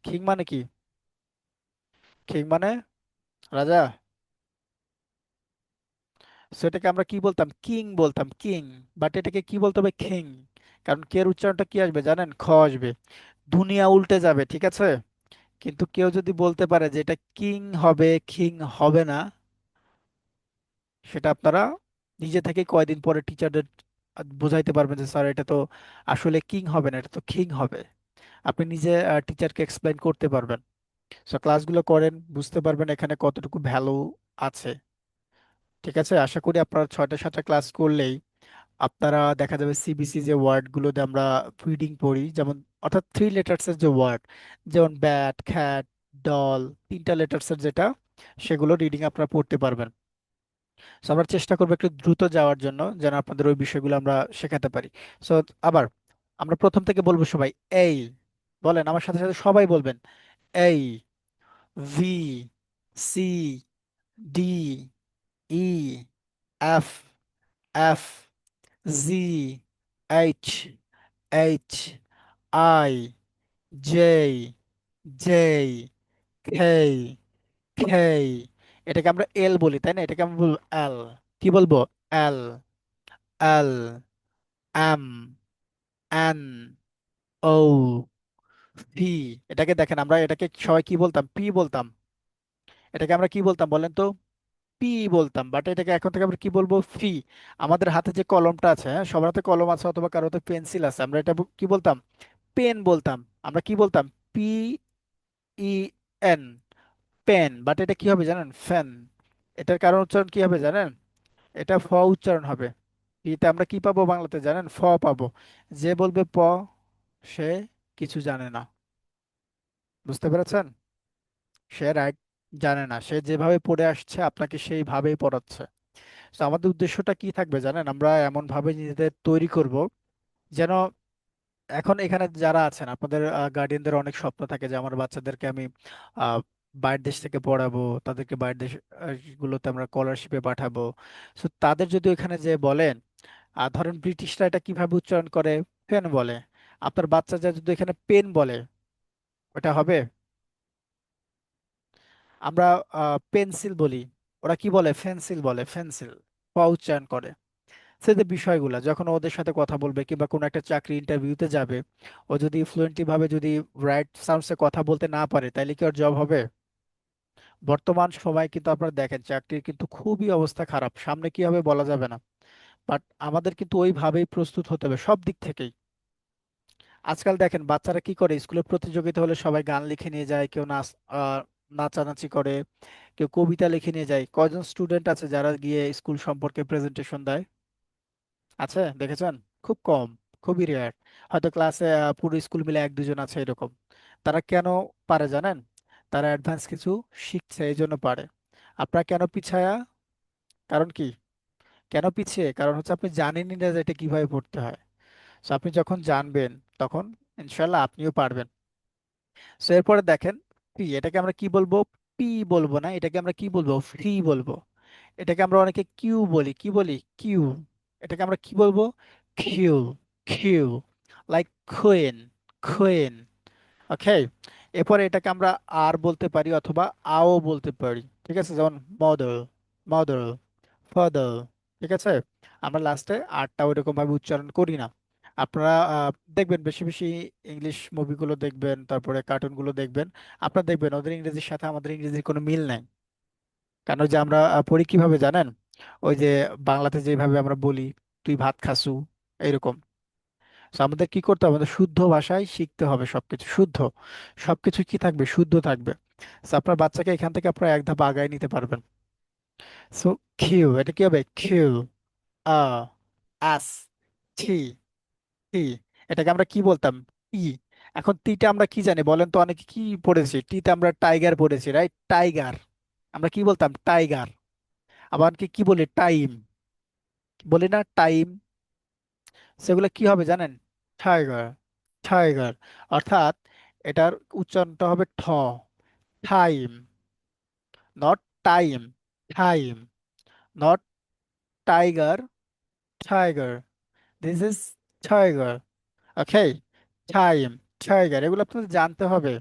কিং মানে কি? কিং মানে রাজা। সেটাকে আমরা কি বলতাম? কিং বলতাম, কিং। বাট এটাকে কি বলতে হবে? কিং। কারণ কে এর উচ্চারণটা কি আসবে জানেন? খ আসবে। দুনিয়া উল্টে যাবে, ঠিক আছে। কিন্তু কেউ যদি বলতে পারে যে এটা কিং হবে, কিং হবে না, সেটা আপনারা নিজে থেকে কয়দিন পরে টিচারদের বোঝাইতে পারবেন যে স্যার এটা তো আসলে কিং হবে না, এটা তো কিং হবে। আপনি নিজে টিচারকে এক্সপ্লেইন করতে পারবেন। সো ক্লাসগুলো করেন, বুঝতে পারবেন এখানে কতটুকু ভ্যালু আছে। ঠিক আছে, আশা করি আপনারা 6টা 7টা ক্লাস করলেই আপনারা দেখা যাবে সিবিসি যে ওয়ার্ডগুলোতে আমরা ফিডিং পড়ি, যেমন অর্থাৎ 3 লেটার্সের যে ওয়ার্ড, যেমন ব্যাট, খ্যাট, ডল, 3টা লেটার্সের যেটা, সেগুলো রিডিং আপনারা পড়তে পারবেন। সো আমরা চেষ্টা করবো একটু দ্রুত যাওয়ার জন্য, যেন আপনাদের ওই বিষয়গুলো আমরা শেখাতে পারি। সো আবার আমরা প্রথম থেকে বলবো সবাই। এই, বলেন আমার সাথে সাথে সবাই বলবেন। A, B, C, D, E, F, F, G, H, H, I, J, J, K, K. এটাকে আমরা এল বলি, তাই না? এটাকে আমরা বলবো এল। কি বলবো? এল, L, M, N, O, P. এটাকে দেখেন, আমরা এটাকে সবাই কি বলতাম? পি বলতাম। এটাকে আমরা কি বলতাম বলেন তো? পি বলতাম। বাট এটাকে এখন থেকে আমরা কি বলবো? ফি। আমাদের হাতে যে কলমটা আছে, হ্যাঁ, সবার হাতে কলম আছে অথবা কারো হাতে পেন্সিল আছে, আমরা এটা কি বলতাম? পেন বলতাম। আমরা কি বলতাম? P, E, N, pen. But এটা কি হবে জানেন? ফ্যান। এটার কারণ উচ্চারণ কি হবে জানেন? এটা ফ উচ্চারণ হবে। ইতে আমরা কি পাবো বাংলাতে জানেন? ফ পাবো। যে বলবে প, সে কিছু জানে না। বুঝতে পেরেছেন? সে রাইট জানে না, সে যেভাবে পড়ে আসছে আপনাকে সেইভাবেই পড়াচ্ছে। তো আমাদের উদ্দেশ্যটা কি থাকবে জানেন? আমরা এমন ভাবে নিজেদের তৈরি করব যেন, এখন এখানে যারা আছেন আপনাদের গার্ডিয়ানদের অনেক স্বপ্ন থাকে যে আমার বাচ্চাদেরকে আমি আহ বাইরের দেশ থেকে পড়াবো, তাদেরকে বাইরের দেশ গুলোতে আমরা স্কলারশিপে পাঠাবো। তো তাদের যদি এখানে যে বলেন, ধরেন ব্রিটিশরা এটা কিভাবে উচ্চারণ করে? পেন বলে। আপনার বাচ্চা যা যদি এখানে পেন বলে, ওটা হবে? আমরা পেন্সিল বলি, ওরা কি বলে? ফেন্সিল বলে, ফেন্সিল। প উচ্চারণ করে। সে যে বিষয়গুলো যখন ওদের সাথে কথা বলবে কিংবা কোনো একটা চাকরি ইন্টারভিউতে যাবে, ও যদি ফ্লুয়েন্টলি ভাবে যদি রাইট সাউন্ডসে কথা বলতে না পারে, তাইলে কি ওর জব হবে? বর্তমান সময় কিন্তু আপনারা দেখেন চাকরির কিন্তু খুবই অবস্থা খারাপ, সামনে কি হবে বলা যাবে না। বাট আমাদের কিন্তু ওইভাবেই প্রস্তুত হতে হবে সব দিক থেকেই। আজকাল দেখেন বাচ্চারা কি করে, স্কুলে প্রতিযোগিতা হলে সবাই গান লিখে নিয়ে যায়, কেউ নাচানাচি করে, কেউ কবিতা লিখে নিয়ে যায়। কয়জন স্টুডেন্ট আছে যারা গিয়ে স্কুল সম্পর্কে প্রেজেন্টেশন দেয়? আছে দেখেছেন? খুব কম, খুবই রেয়ার। হয়তো ক্লাসে পুরো স্কুল মিলে এক দুজন আছে এরকম। তারা কেন পারে জানেন? তারা অ্যাডভান্স কিছু শিখছে এই জন্য পারে। আপনারা কেন পিছায়া? কারণ কি? কেন পিছিয়ে? কারণ হচ্ছে আপনি জানেনই না যে এটা কিভাবে পড়তে হয়। তো আপনি যখন জানবেন তখন ইনশাল্লাহ আপনিও পারবেন। সো এরপরে দেখেন, পি এটাকে আমরা কি বলবো? পি বলবো না, এটাকে আমরা কি বলবো? ফ্রি বলবো। এটাকে আমরা অনেকে কিউ বলি, কি বলি? কিউ। এটাকে আমরা কি বলবো? Q. Q, like queen, queen. Okay. এরপরে এটাকে আমরা আর বলতে পারি অথবা আও বলতে পারি, ঠিক আছে? যেমন মদার, মাদার, ফাদার। ঠিক আছে? আমরা লাস্টে আরটা ওইরকম ভাবে উচ্চারণ করি না। আপনারা দেখবেন বেশি বেশি ইংলিশ মুভিগুলো দেখবেন, তারপরে কার্টুনগুলো দেখবেন। আপনারা দেখবেন ওদের ইংরেজির সাথে আমাদের ইংরেজির কোনো মিল নাই। কেন যে আমরা পড়ি কিভাবে জানেন? ওই যে বাংলাতে যেভাবে আমরা বলি, তুই ভাত খাসু, এরকম। So আমাদের কি করতে হবে? আমাদের শুদ্ধ ভাষায় শিখতে হবে সবকিছু শুদ্ধ। সবকিছু কি থাকবে? শুদ্ধ থাকবে। So আপনার বাচ্চাকে এখান থেকে আপনারা এক ধাপ আগায় নিতে পারবেন। সো কিউ, এটা কি হবে? কিউ, আ, আস, টি, টি। এটাকে আমরা কি বলতাম? টি। এখন টিটা আমরা কি জানি বলেন তো? অনেকে কি পড়েছি? টিতে আমরা টাইগার পড়েছি, রাইট? টাইগার। আমরা কি বলতাম? টাইগার। আবার কি কি বলি? টাইম। বলি না টাইম? সেগুলো কি হবে জানেন? Tiger, tiger. অর্থাৎ এটার উচ্চারণটা হবে ঠ। Time, not time. Time, not tiger, tiger. This is tiger. Okay. Time, tiger, এগুলো আপনাদের জানতে হবে।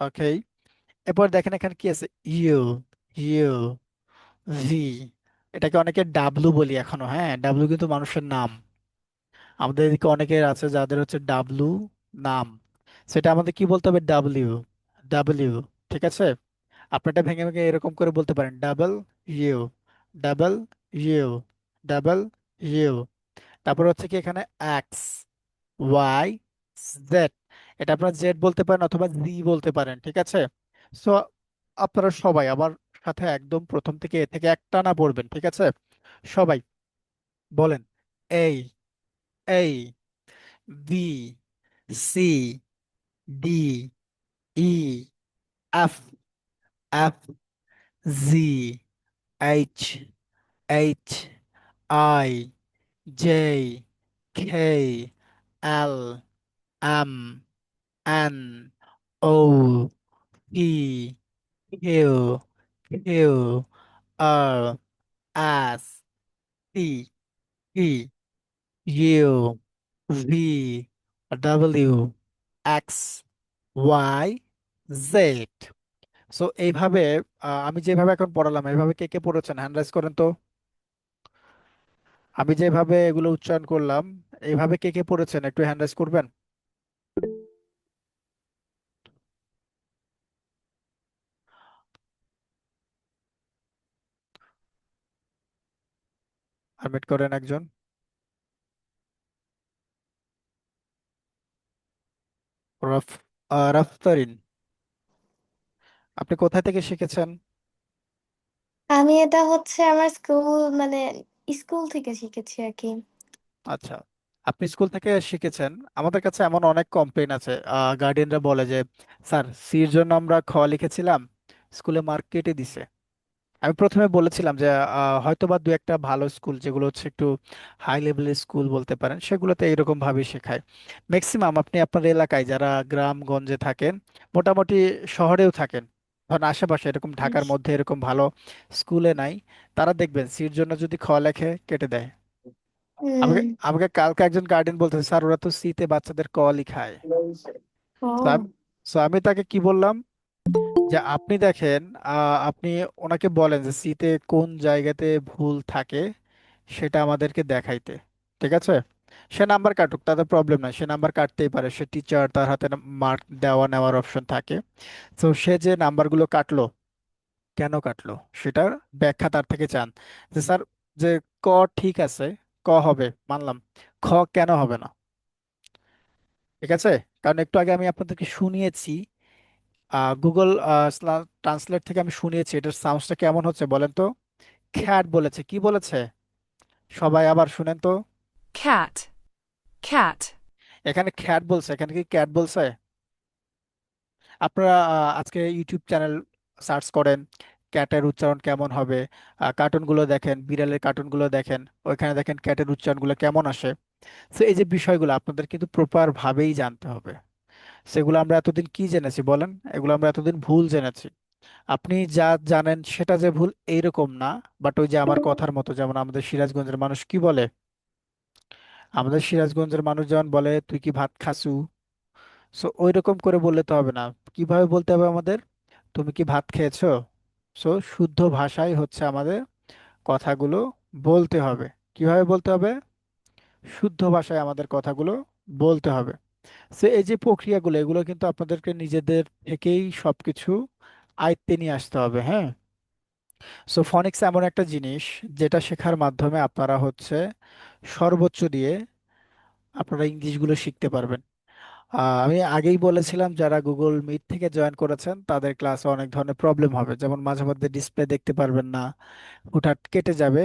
ওকে। এরপর দেখেন এখানে কি আছে? U, U, V. এটাকে অনেকে ডাব্লু বলি এখনো, হ্যাঁ ডাব্লু কিন্তু মানুষের নাম। আমাদের এদিকে অনেকের আছে যাদের হচ্ছে ডাব্লু নাম। সেটা আমাদের কি বলতে হবে? W, W. ঠিক আছে? আপনি এটা ভেঙে ভেঙে এরকম করে বলতে পারেন, double you, double you, double you. তারপর হচ্ছে কি এখানে এক্স, ওয়াই, জেড। এটা আপনারা জেড বলতে পারেন অথবা জি বলতে পারেন, ঠিক আছে? সো আপনারা সবাই আমার সাথে একদম প্রথম থেকে এ থেকে একটা না পড়বেন, ঠিক আছে? সবাই বলেন, A, A, B, C, D, E, F, F, G, H, H, I, J, K, L, M, N, O, P, Q, Q, R, S, T, E, U, V, W, X, Y, Z. So এইভাবে আমি যেভাবে এখন পড়ালাম এইভাবে কে কে পড়েছেন hand rise করেন তো। আমি যেভাবে এগুলো উচ্চারণ করলাম এইভাবে কে কে পড়েছেন একটু হ্যান্ড রাইজ করবেন। আডমিট করেন একজন। রফ রাফতারিন, আপনি কোথা থেকে শিখেছেন? আমি এটা হচ্ছে আমার স্কুল মানে স্কুল থেকে শিখেছি আর কি। আচ্ছা, আপনি স্কুল থেকে শিখেছেন। আমাদের কাছে এমন অনেক কমপ্লেন আছে, গার্ডিয়ানরা বলে যে স্যার সির জন্য আমরা খ লিখেছিলাম, স্কুলে মার্ক কেটে দিছে। আমি প্রথমে বলেছিলাম যে হয়তোবা দু একটা ভালো স্কুল যেগুলো হচ্ছে একটু হাই লেভেলের স্কুল বলতে পারেন সেগুলোতে এরকম ভাবে শেখায়। ম্যাক্সিমাম আপনি আপনার এলাকায় যারা গ্রামগঞ্জে থাকেন, মোটামুটি শহরেও থাকেন, ধরেন আশেপাশে এরকম ঢাকার মধ্যে এরকম ভালো স্কুলে নাই, তারা দেখবেন সির জন্য যদি খ লেখে কেটে দেয়। আমাকে হুম। আমাকে কালকে একজন গার্ডিয়ান বলতেছে স্যার ওরা তো সিতে বাচ্চাদের ক লিখায়। তো ও। আমি so আমি তাকে কি বললাম যে আপনি দেখেন, আপনি ওনাকে বলেন যে সিতে কোন জায়গাতে ভুল থাকে সেটা আমাদেরকে দেখাইতে, ঠিক আছে? সে নাম্বার কাটুক, তাদের প্রবলেম নাই, সে নাম্বার কাটতেই পারে, সে টিচার, তার হাতে মার্ক দেওয়া নেওয়ার অপশন থাকে। তো সে যে নাম্বারগুলো কাটলো, কেন কাটলো সেটার ব্যাখ্যা তার থেকে চান। যে স্যার, যে ক ঠিক আছে, হবে, মানলাম। খ কেন হবে না? ঠিক আছে, কারণ একটু আগে আমি আপনাদেরকে শুনিয়েছি, গুগল ট্রান্সলেট থেকে আমি শুনিয়েছি এটার সাউন্ডটা কেমন হচ্ছে বলেন তো। খ্যাট বলেছে, কি বলেছে? সবাই আবার শুনেন তো। cat, cat, এখানে খ্যাট বলছে, এখানে কি ক্যাট বলছে? আপনারা আজকে ইউটিউব চ্যানেল সার্চ করেন, ক্যাটের উচ্চারণ কেমন হবে, কার্টুনগুলো দেখেন, বিড়ালের কার্টুনগুলো দেখেন, ওইখানে দেখেন ক্যাটের উচ্চারণগুলো কেমন আসে। তো এই যে বিষয়গুলো আপনাদের কিন্তু প্রপার ভাবেই জানতে হবে। সেগুলো আমরা এতদিন কি জেনেছি বলেন? এগুলো আমরা এতদিন ভুল জেনেছি। আপনি যা জানেন সেটা যে ভুল এইরকম না, বাট ওই যে আমার কথার মতো, যেমন আমাদের সিরাজগঞ্জের মানুষ কি বলে, আমাদের সিরাজগঞ্জের মানুষ যেমন বলে তুই কি ভাত খাসু, সো ওই রকম করে বললে তো হবে না। কিভাবে বলতে হবে আমাদের? তুমি কি ভাত খেয়েছো? সো শুদ্ধ ভাষায় হচ্ছে আমাদের কথাগুলো বলতে হবে। কিভাবে বলতে হবে? শুদ্ধ ভাষায় আমাদের কথাগুলো বলতে হবে। সো এই যে প্রক্রিয়াগুলো, এগুলো কিন্তু আপনাদেরকে নিজেদের থেকেই সবকিছু আয়ত্তে নিয়ে আসতে হবে, হ্যাঁ। সো ফনিক্স এমন একটা জিনিস যেটা শেখার মাধ্যমে আপনারা হচ্ছে সর্বোচ্চ দিয়ে আপনারা ইংলিশগুলো শিখতে পারবেন। আমি আগেই বলেছিলাম যারা গুগল মিট থেকে জয়েন করেছেন তাদের ক্লাসে অনেক ধরনের প্রবলেম হবে, যেমন মাঝে মধ্যে ডিসপ্লে দেখতে পারবেন না, হুটহাট কেটে যাবে।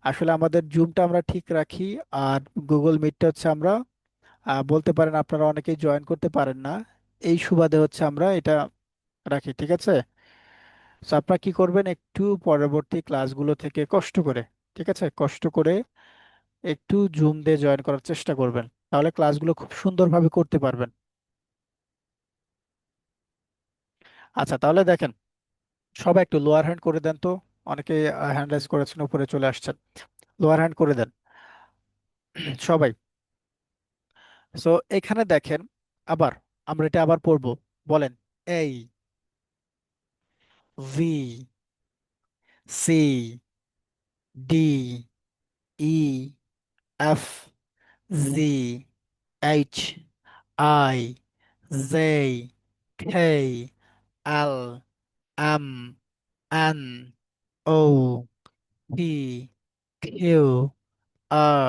আসলে আমাদের জুমটা আমরা ঠিক রাখি, আর গুগল মিটটা হচ্ছে আমরা বলতে পারেন আপনারা অনেকেই জয়েন করতে পারেন না, এই সুবাদে হচ্ছে আমরা এটা রাখি, ঠিক আছে। তো আপনারা কি করবেন, একটু পরবর্তী ক্লাসগুলো থেকে কষ্ট করে, ঠিক আছে, কষ্ট করে একটু জুম দিয়ে জয়েন করার চেষ্টা করবেন, তাহলে ক্লাসগুলো খুব সুন্দরভাবে করতে পারবেন। আচ্ছা তাহলে দেখেন, সবাই একটু লোয়ার হ্যান্ড করে দেন তো। অনেকে হ্যান্ড রাইজ করেছেন, উপরে চলে আসছেন। লোয়ার হ্যান্ড করে দেন সবাই। সো এখানে দেখেন, আবার আমরা এটা আবার পড়বো, বলেন। A, B, C, D, E, F, G, H, I, J, K, L, M, N, O, P, Q, R,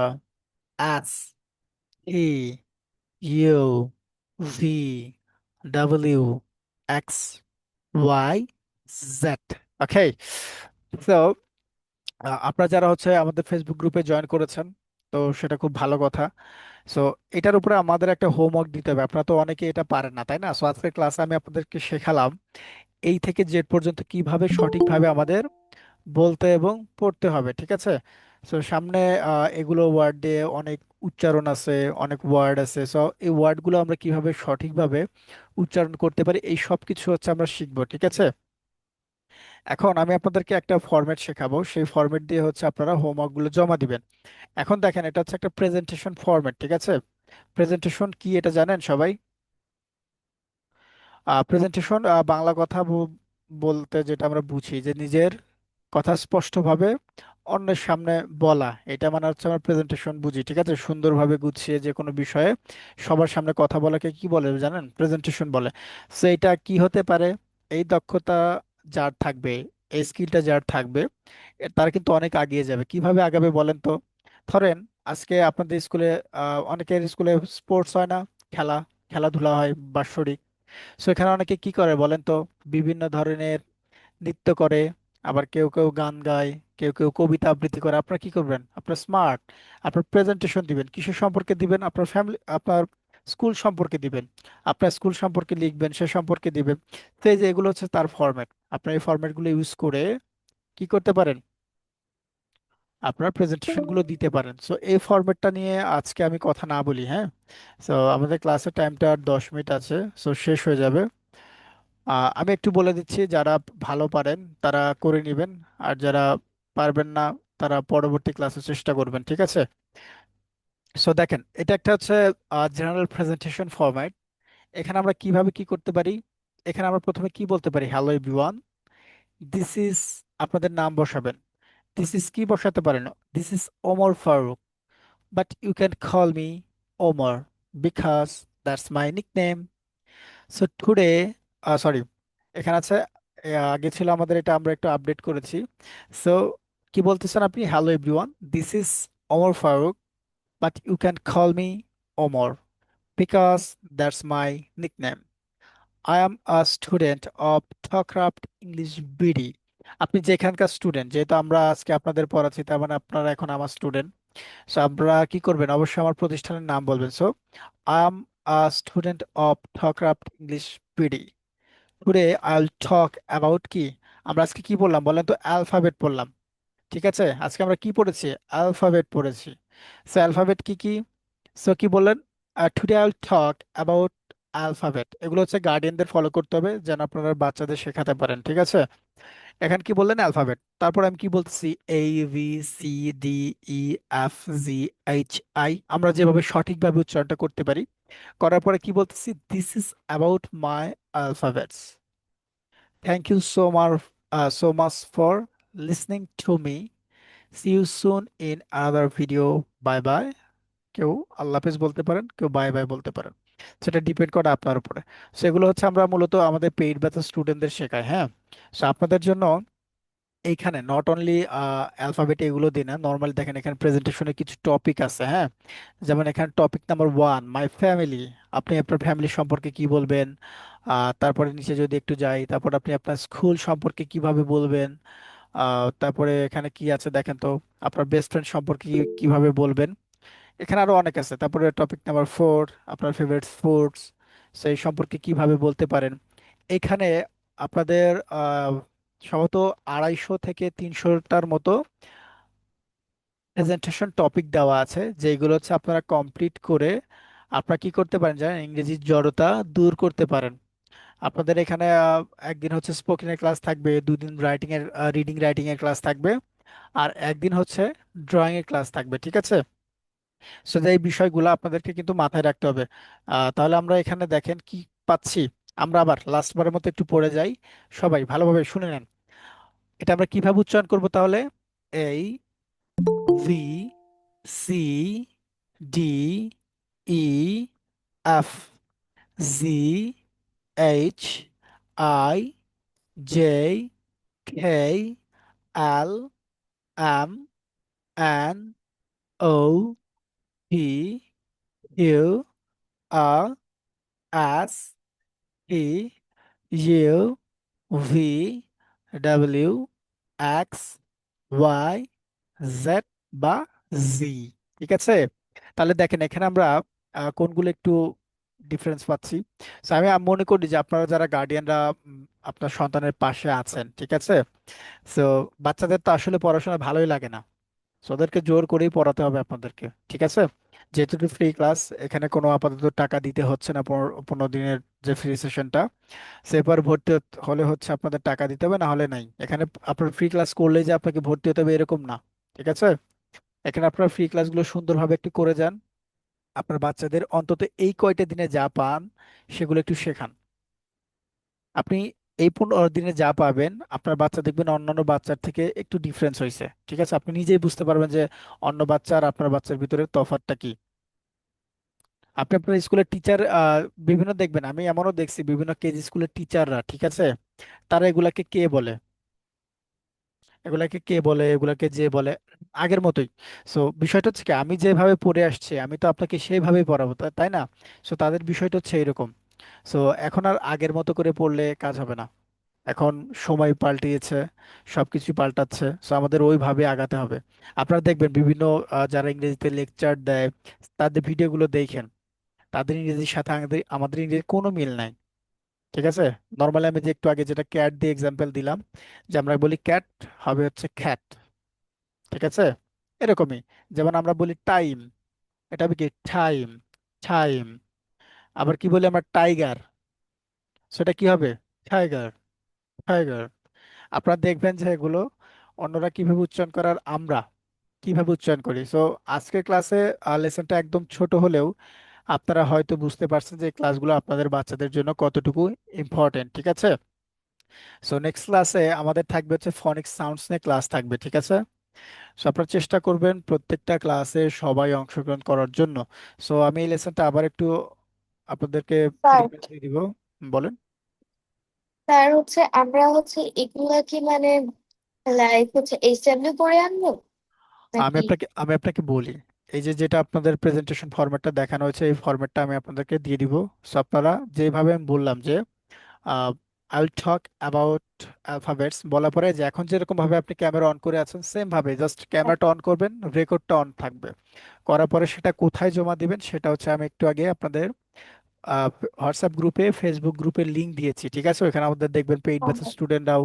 S, T, U, V, W, X, Y, Z. Okay. তো আপনারা যারা হচ্ছে আমাদের ফেসবুক গ্রুপে জয়েন করেছেন, তো সেটা খুব ভালো কথা। সো এটার উপরে আমাদের একটা হোমওয়ার্ক দিতে হবে, আপনারা তো অনেকে এটা পারেন না, তাই না? সো আজকের ক্লাসে আমি আপনাদেরকে শেখালাম এই থেকে জেড পর্যন্ত কিভাবে সঠিকভাবে আমাদের বলতে এবং পড়তে হবে, ঠিক আছে। সো সামনে এগুলো ওয়ার্ড দিয়ে অনেক উচ্চারণ আছে, অনেক ওয়ার্ড আছে। সো এই ওয়ার্ডগুলো আমরা কিভাবে সঠিকভাবে উচ্চারণ করতে পারি, এই সব কিছু হচ্ছে আমরা শিখবো, ঠিক আছে। এখন আমি আপনাদেরকে একটা ফরম্যাট শেখাবো, সেই ফরম্যাট দিয়ে হচ্ছে আপনারা হোমওয়ার্ক গুলো জমা দিবেন। এখন দেখেন, এটা হচ্ছে একটা প্রেজেন্টেশন ফরম্যাট, ঠিক আছে। প্রেজেন্টেশন কি এটা জানেন সবাই? প্রেজেন্টেশন বাংলা কথা বলতে যেটা আমরা বুঝি যে নিজের কথা স্পষ্টভাবে অন্যের সামনে বলা, এটা মানে হচ্ছে আমরা প্রেজেন্টেশন বুঝি, ঠিক আছে। সুন্দরভাবে গুছিয়ে যে কোনো বিষয়ে সবার সামনে কথা বলাকে কি বলে জানেন? প্রেজেন্টেশন বলে। সো এটা কি হতে পারে? এই দক্ষতা যার থাকবে, এই স্কিলটা যার থাকবে, তারা কিন্তু অনেক আগিয়ে যাবে। কিভাবে আগাবে বলেন তো? ধরেন আজকে আপনাদের স্কুলে অনেকের স্কুলে স্পোর্টস হয় না, খেলা খেলাধুলা হয় বাৎসরিক। সো এখানে অনেকে কি করে বলেন তো? বিভিন্ন ধরনের নৃত্য করে, আবার কেউ কেউ গান গায়, কেউ কেউ কবিতা আবৃত্তি করে। আপনারা কি করবেন? আপনার স্মার্ট, আপনার প্রেজেন্টেশন দিবেন কিসের সম্পর্কে দিবেন? আপনার ফ্যামিলি, আপনার স্কুল সম্পর্কে দিবেন, আপনার স্কুল সম্পর্কে লিখবেন, সে সম্পর্কে দিবেন। তো এই যে এগুলো হচ্ছে তার ফরম্যাট। আপনার এই ফরম্যাটগুলো ইউজ করে কি করতে পারেন? আপনার প্রেজেন্টেশন গুলো দিতে পারেন। সো এই ফরম্যাটটা নিয়ে আজকে আমি কথা না বলি, হ্যাঁ। সো আমাদের ক্লাসের টাইমটা আর 10 মিনিট আছে, সো শেষ হয়ে যাবে। আমি একটু বলে দিচ্ছি, যারা ভালো পারেন তারা করে নেবেন, আর যারা পারবেন না তারা পরবর্তী ক্লাসে চেষ্টা করবেন, ঠিক আছে। সো দেখেন, এটা একটা হচ্ছে জেনারেল প্রেজেন্টেশন ফরম্যাট। এখানে আমরা কিভাবে কি করতে পারি? এখানে আমরা প্রথমে কি বলতে পারি? হ্যালো এভরিওয়ান, দিস ইজ, আপনাদের নাম বসাবেন। দিস ইজ কি বসাতে পারেন? This is Omar Faruk, but you can call me Omar because that's my nickname. So today, sorry, এখানে আছে, আগে ছিল আমাদের, এটা আমরা একটু আপডেট করেছি। সো কি বলতেছেন আপনি? Hello everyone, this is Omar Farooq, but you can call me Omar because that's my nickname. I am a student of Thocraft English BD. আপনি যেখানকার স্টুডেন্ট, যেহেতু আমরা আজকে আপনাদের পড়াচ্ছি, তার মানে আপনারা এখন আমার স্টুডেন্ট। সো আপনারা কি করবেন, অবশ্যই আমার প্রতিষ্ঠানের নাম বলবেন। So I am a student of Thocraft English BD. Today I will talk about কি, আমরা আজকে কি বললাম বলেন তো, অ্যালফাবেট পড়লাম। ঠিক আছে, আজকে আমরা কি পড়েছি, অ্যালফাবেট পড়েছি। সো অ্যালফাবেট কি কি, সো কি বললেন, today I will talk about alphabet. এগুলো হচ্ছে গার্ডিয়ানদের ফলো করতে হবে যেন আপনারা বাচ্চাদের শেখাতে পারেন, ঠিক আছে। এখন কি বললেন, অ্যালফাবেট, তারপর আমি কি বলতেছি, ABCDEFGHI, আমরা যেভাবে সঠিকভাবে উচ্চারণটা করতে পারি। করার পরে কি বলতেছি, this is about my alphabets. Thank you so much for listening to me. See you soon in another video. Bye bye. কেউ আল্লাহ হাফেজ বলতে পারেন, কেউ বাই বাই বলতে পারেন, সেটা ডিপেন্ড করে আপনার উপরে। সেগুলো হচ্ছে আমরা মূলত আমাদের পেইড ব্যাচের স্টুডেন্টদের শেখাই, হ্যাঁ। সো আপনাদের জন্য এইখানে নট অনলি অ্যালফাবেট এগুলো দিই না, নর্মালি দেখেন এখানে প্রেজেন্টেশনে কিছু টপিক আছে, হ্যাঁ। যেমন এখানে টপিক নাম্বার 1, মাই ফ্যামিলি। আপনি আপনার ফ্যামিলি সম্পর্কে কি বলবেন। তারপরে নিচে যদি একটু যাই, তারপর আপনি আপনার স্কুল সম্পর্কে কিভাবে বলবেন। তারপরে এখানে কি আছে দেখেন তো, আপনার বেস্ট ফ্রেন্ড সম্পর্কে কিভাবে বলবেন। এখানে আরো অনেক আছে। তারপরে টপিক নাম্বার 4, আপনার ফেভারিট স্পোর্টস, সেই সম্পর্কে কিভাবে বলতে পারেন। এখানে আপনাদের সম্ভবত 250 থেকে 300টার মতো প্রেজেন্টেশন টপিক দেওয়া আছে, যেগুলো হচ্ছে আপনারা কমপ্লিট করে আপনারা কি করতে পারেন জানেন, ইংরেজির জড়তা দূর করতে পারেন। আপনাদের এখানে একদিন হচ্ছে স্পোকেনের ক্লাস থাকবে, 2 দিন রিডিং রাইটিং এর ক্লাস থাকবে, আর একদিন হচ্ছে ড্রয়িং এর ক্লাস থাকবে, ঠিক আছে। সো এই বিষয়গুলো আপনাদেরকে কিন্তু মাথায় রাখতে হবে। তাহলে আমরা এখানে দেখেন কি পাচ্ছি। আমরা আবার লাস্ট বারের মতো একটু পড়ে যাই, সবাই ভালোভাবে শুনে নেন। এটা আমরা কিভাবে উচ্চারণ করব তাহলে, এই VCDEF HIJKLMNOPQRSTUVW X Y বা জি, ঠিক আছে। তাহলে দেখেন এখানে আমরা কোনগুলো একটু ডিফারেন্স পাচ্ছি। So, আমি মনে করি যে আপনারা যারা গার্ডিয়ানরা আপনার সন্তানের পাশে আছেন, ঠিক আছে। তো বাচ্চাদের তো আসলে পড়াশোনা ভালোই লাগে না। So, ওদেরকে জোর করেই পড়াতে হবে আপনাদেরকে, ঠিক আছে। যেহেতু ফ্রি ক্লাস, এখানে কোনো আপাতত টাকা দিতে হচ্ছে না, 15 দিনের যে ফ্রি সেশনটা, সেবার ভর্তি হলে হচ্ছে আপনাদের টাকা দিতে হবে, না হলে নাই। এখানে আপনার ফ্রি ক্লাস করলেই যে আপনাকে ভর্তি হতে হবে এরকম না, ঠিক আছে। এখানে আপনার ফ্রি ক্লাসগুলো সুন্দরভাবে একটু করে যান। আপনার বাচ্চাদের অন্তত এই কয়টা দিনে যা পান সেগুলো একটু শেখান। আপনি এই 15 দিনে যা পাবেন, আপনার বাচ্চা দেখবেন অন্যান্য বাচ্চার থেকে একটু ডিফারেন্স হয়েছে, ঠিক আছে। আপনি নিজেই বুঝতে পারবেন যে অন্য বাচ্চা আর আপনার বাচ্চার ভিতরে তফাৎটা কি। আপনি আপনার স্কুলের টিচার বিভিন্ন দেখবেন, আমি এমনও দেখছি বিভিন্ন কেজি স্কুলের টিচাররা, ঠিক আছে, তারা এগুলাকে কে বলে, এগুলাকে যে বলে, আগের মতোই। সো বিষয়টা হচ্ছে কি, আমি যেভাবে পড়ে আসছি আমি তো আপনাকে সেইভাবেই পড়াবো, তাই না। সো তাদের বিষয়টা হচ্ছে এরকম। সো এখন আর আগের মতো করে পড়লে কাজ হবে না। এখন সময় পাল্টিয়েছে, সবকিছু পাল্টাচ্ছে। সো আমাদের ওইভাবে আগাতে হবে। আপনারা দেখবেন বিভিন্ন যারা ইংরেজিতে লেকচার দেয়, তাদের ভিডিওগুলো দেখেন, তাদের ইংরেজির সাথে আমাদের আমাদের ইংরেজির কোনো মিল নাই, ঠিক আছে। নর্মালি আমি যে একটু আগে যেটা ক্যাট দিয়ে এক্সাম্পল দিলাম, যে আমরা বলি ক্যাট, হবে হচ্ছে খ্যাট, ঠিক আছে। এরকমই, যেমন আমরা বলি টাইম, এটা হবে কি টাইম, টাইম। আবার কি বলি আমরা টাইগার, সেটা কি হবে, টাইগার, টাইগার। আপনারা দেখবেন যে এগুলো অন্যরা কিভাবে উচ্চারণ করার, আমরা কিভাবে উচ্চারণ করি। সো আজকের ক্লাসে লেসনটা একদম ছোট হলেও আপনারা হয়তো বুঝতে পারছেন যে ক্লাসগুলো আপনাদের বাচ্চাদের জন্য কতটুকু ইম্পর্টেন্ট, ঠিক আছে। সো নেক্সট ক্লাসে আমাদের থাকবে হচ্ছে ফনিক্স সাউন্ডস নিয়ে ক্লাস থাকবে, ঠিক আছে। সো আপনারা চেষ্টা করবেন প্রত্যেকটা ক্লাসে সবাই অংশগ্রহণ করার জন্য। সো আমি এই লেসনটা আবার একটু আপনাদেরকে স্যার, রিভাইজ দিয়ে দিব। বলেন। স্যার হচ্ছে আমরা হচ্ছে এগুলা কি মানে লাইক হচ্ছে এইচডাব্লিউ করে আনবো? নাকি? আমি আপনাকে বলি, এই যে যেটা আপনাদের প্রেজেন্টেশন ফরম্যাটটা দেখানো হয়েছে এই ফরম্যাটটা আমি আপনাদেরকে দিয়ে দিব। সো আপনারা যেভাবে আমি বললাম যে I will talk about alphabets বলার পরে যে এখন যেরকম ভাবে আপনি ক্যামেরা অন করে আছেন সেম ভাবে জাস্ট ক্যামেরাটা অন করবেন, রেকর্ডটা অন থাকবে। করার পরে সেটা কোথায় জমা দিবেন সেটা হচ্ছে আমি একটু আগে আপনাদের হোয়াটসঅ্যাপ গ্রুপে ফেসবুক গ্রুপে লিংক দিয়েছি, ঠিক আছে? ওখানে আমাদের দেখবেন পেইড ব্যাচের স্টুডেন্টরাও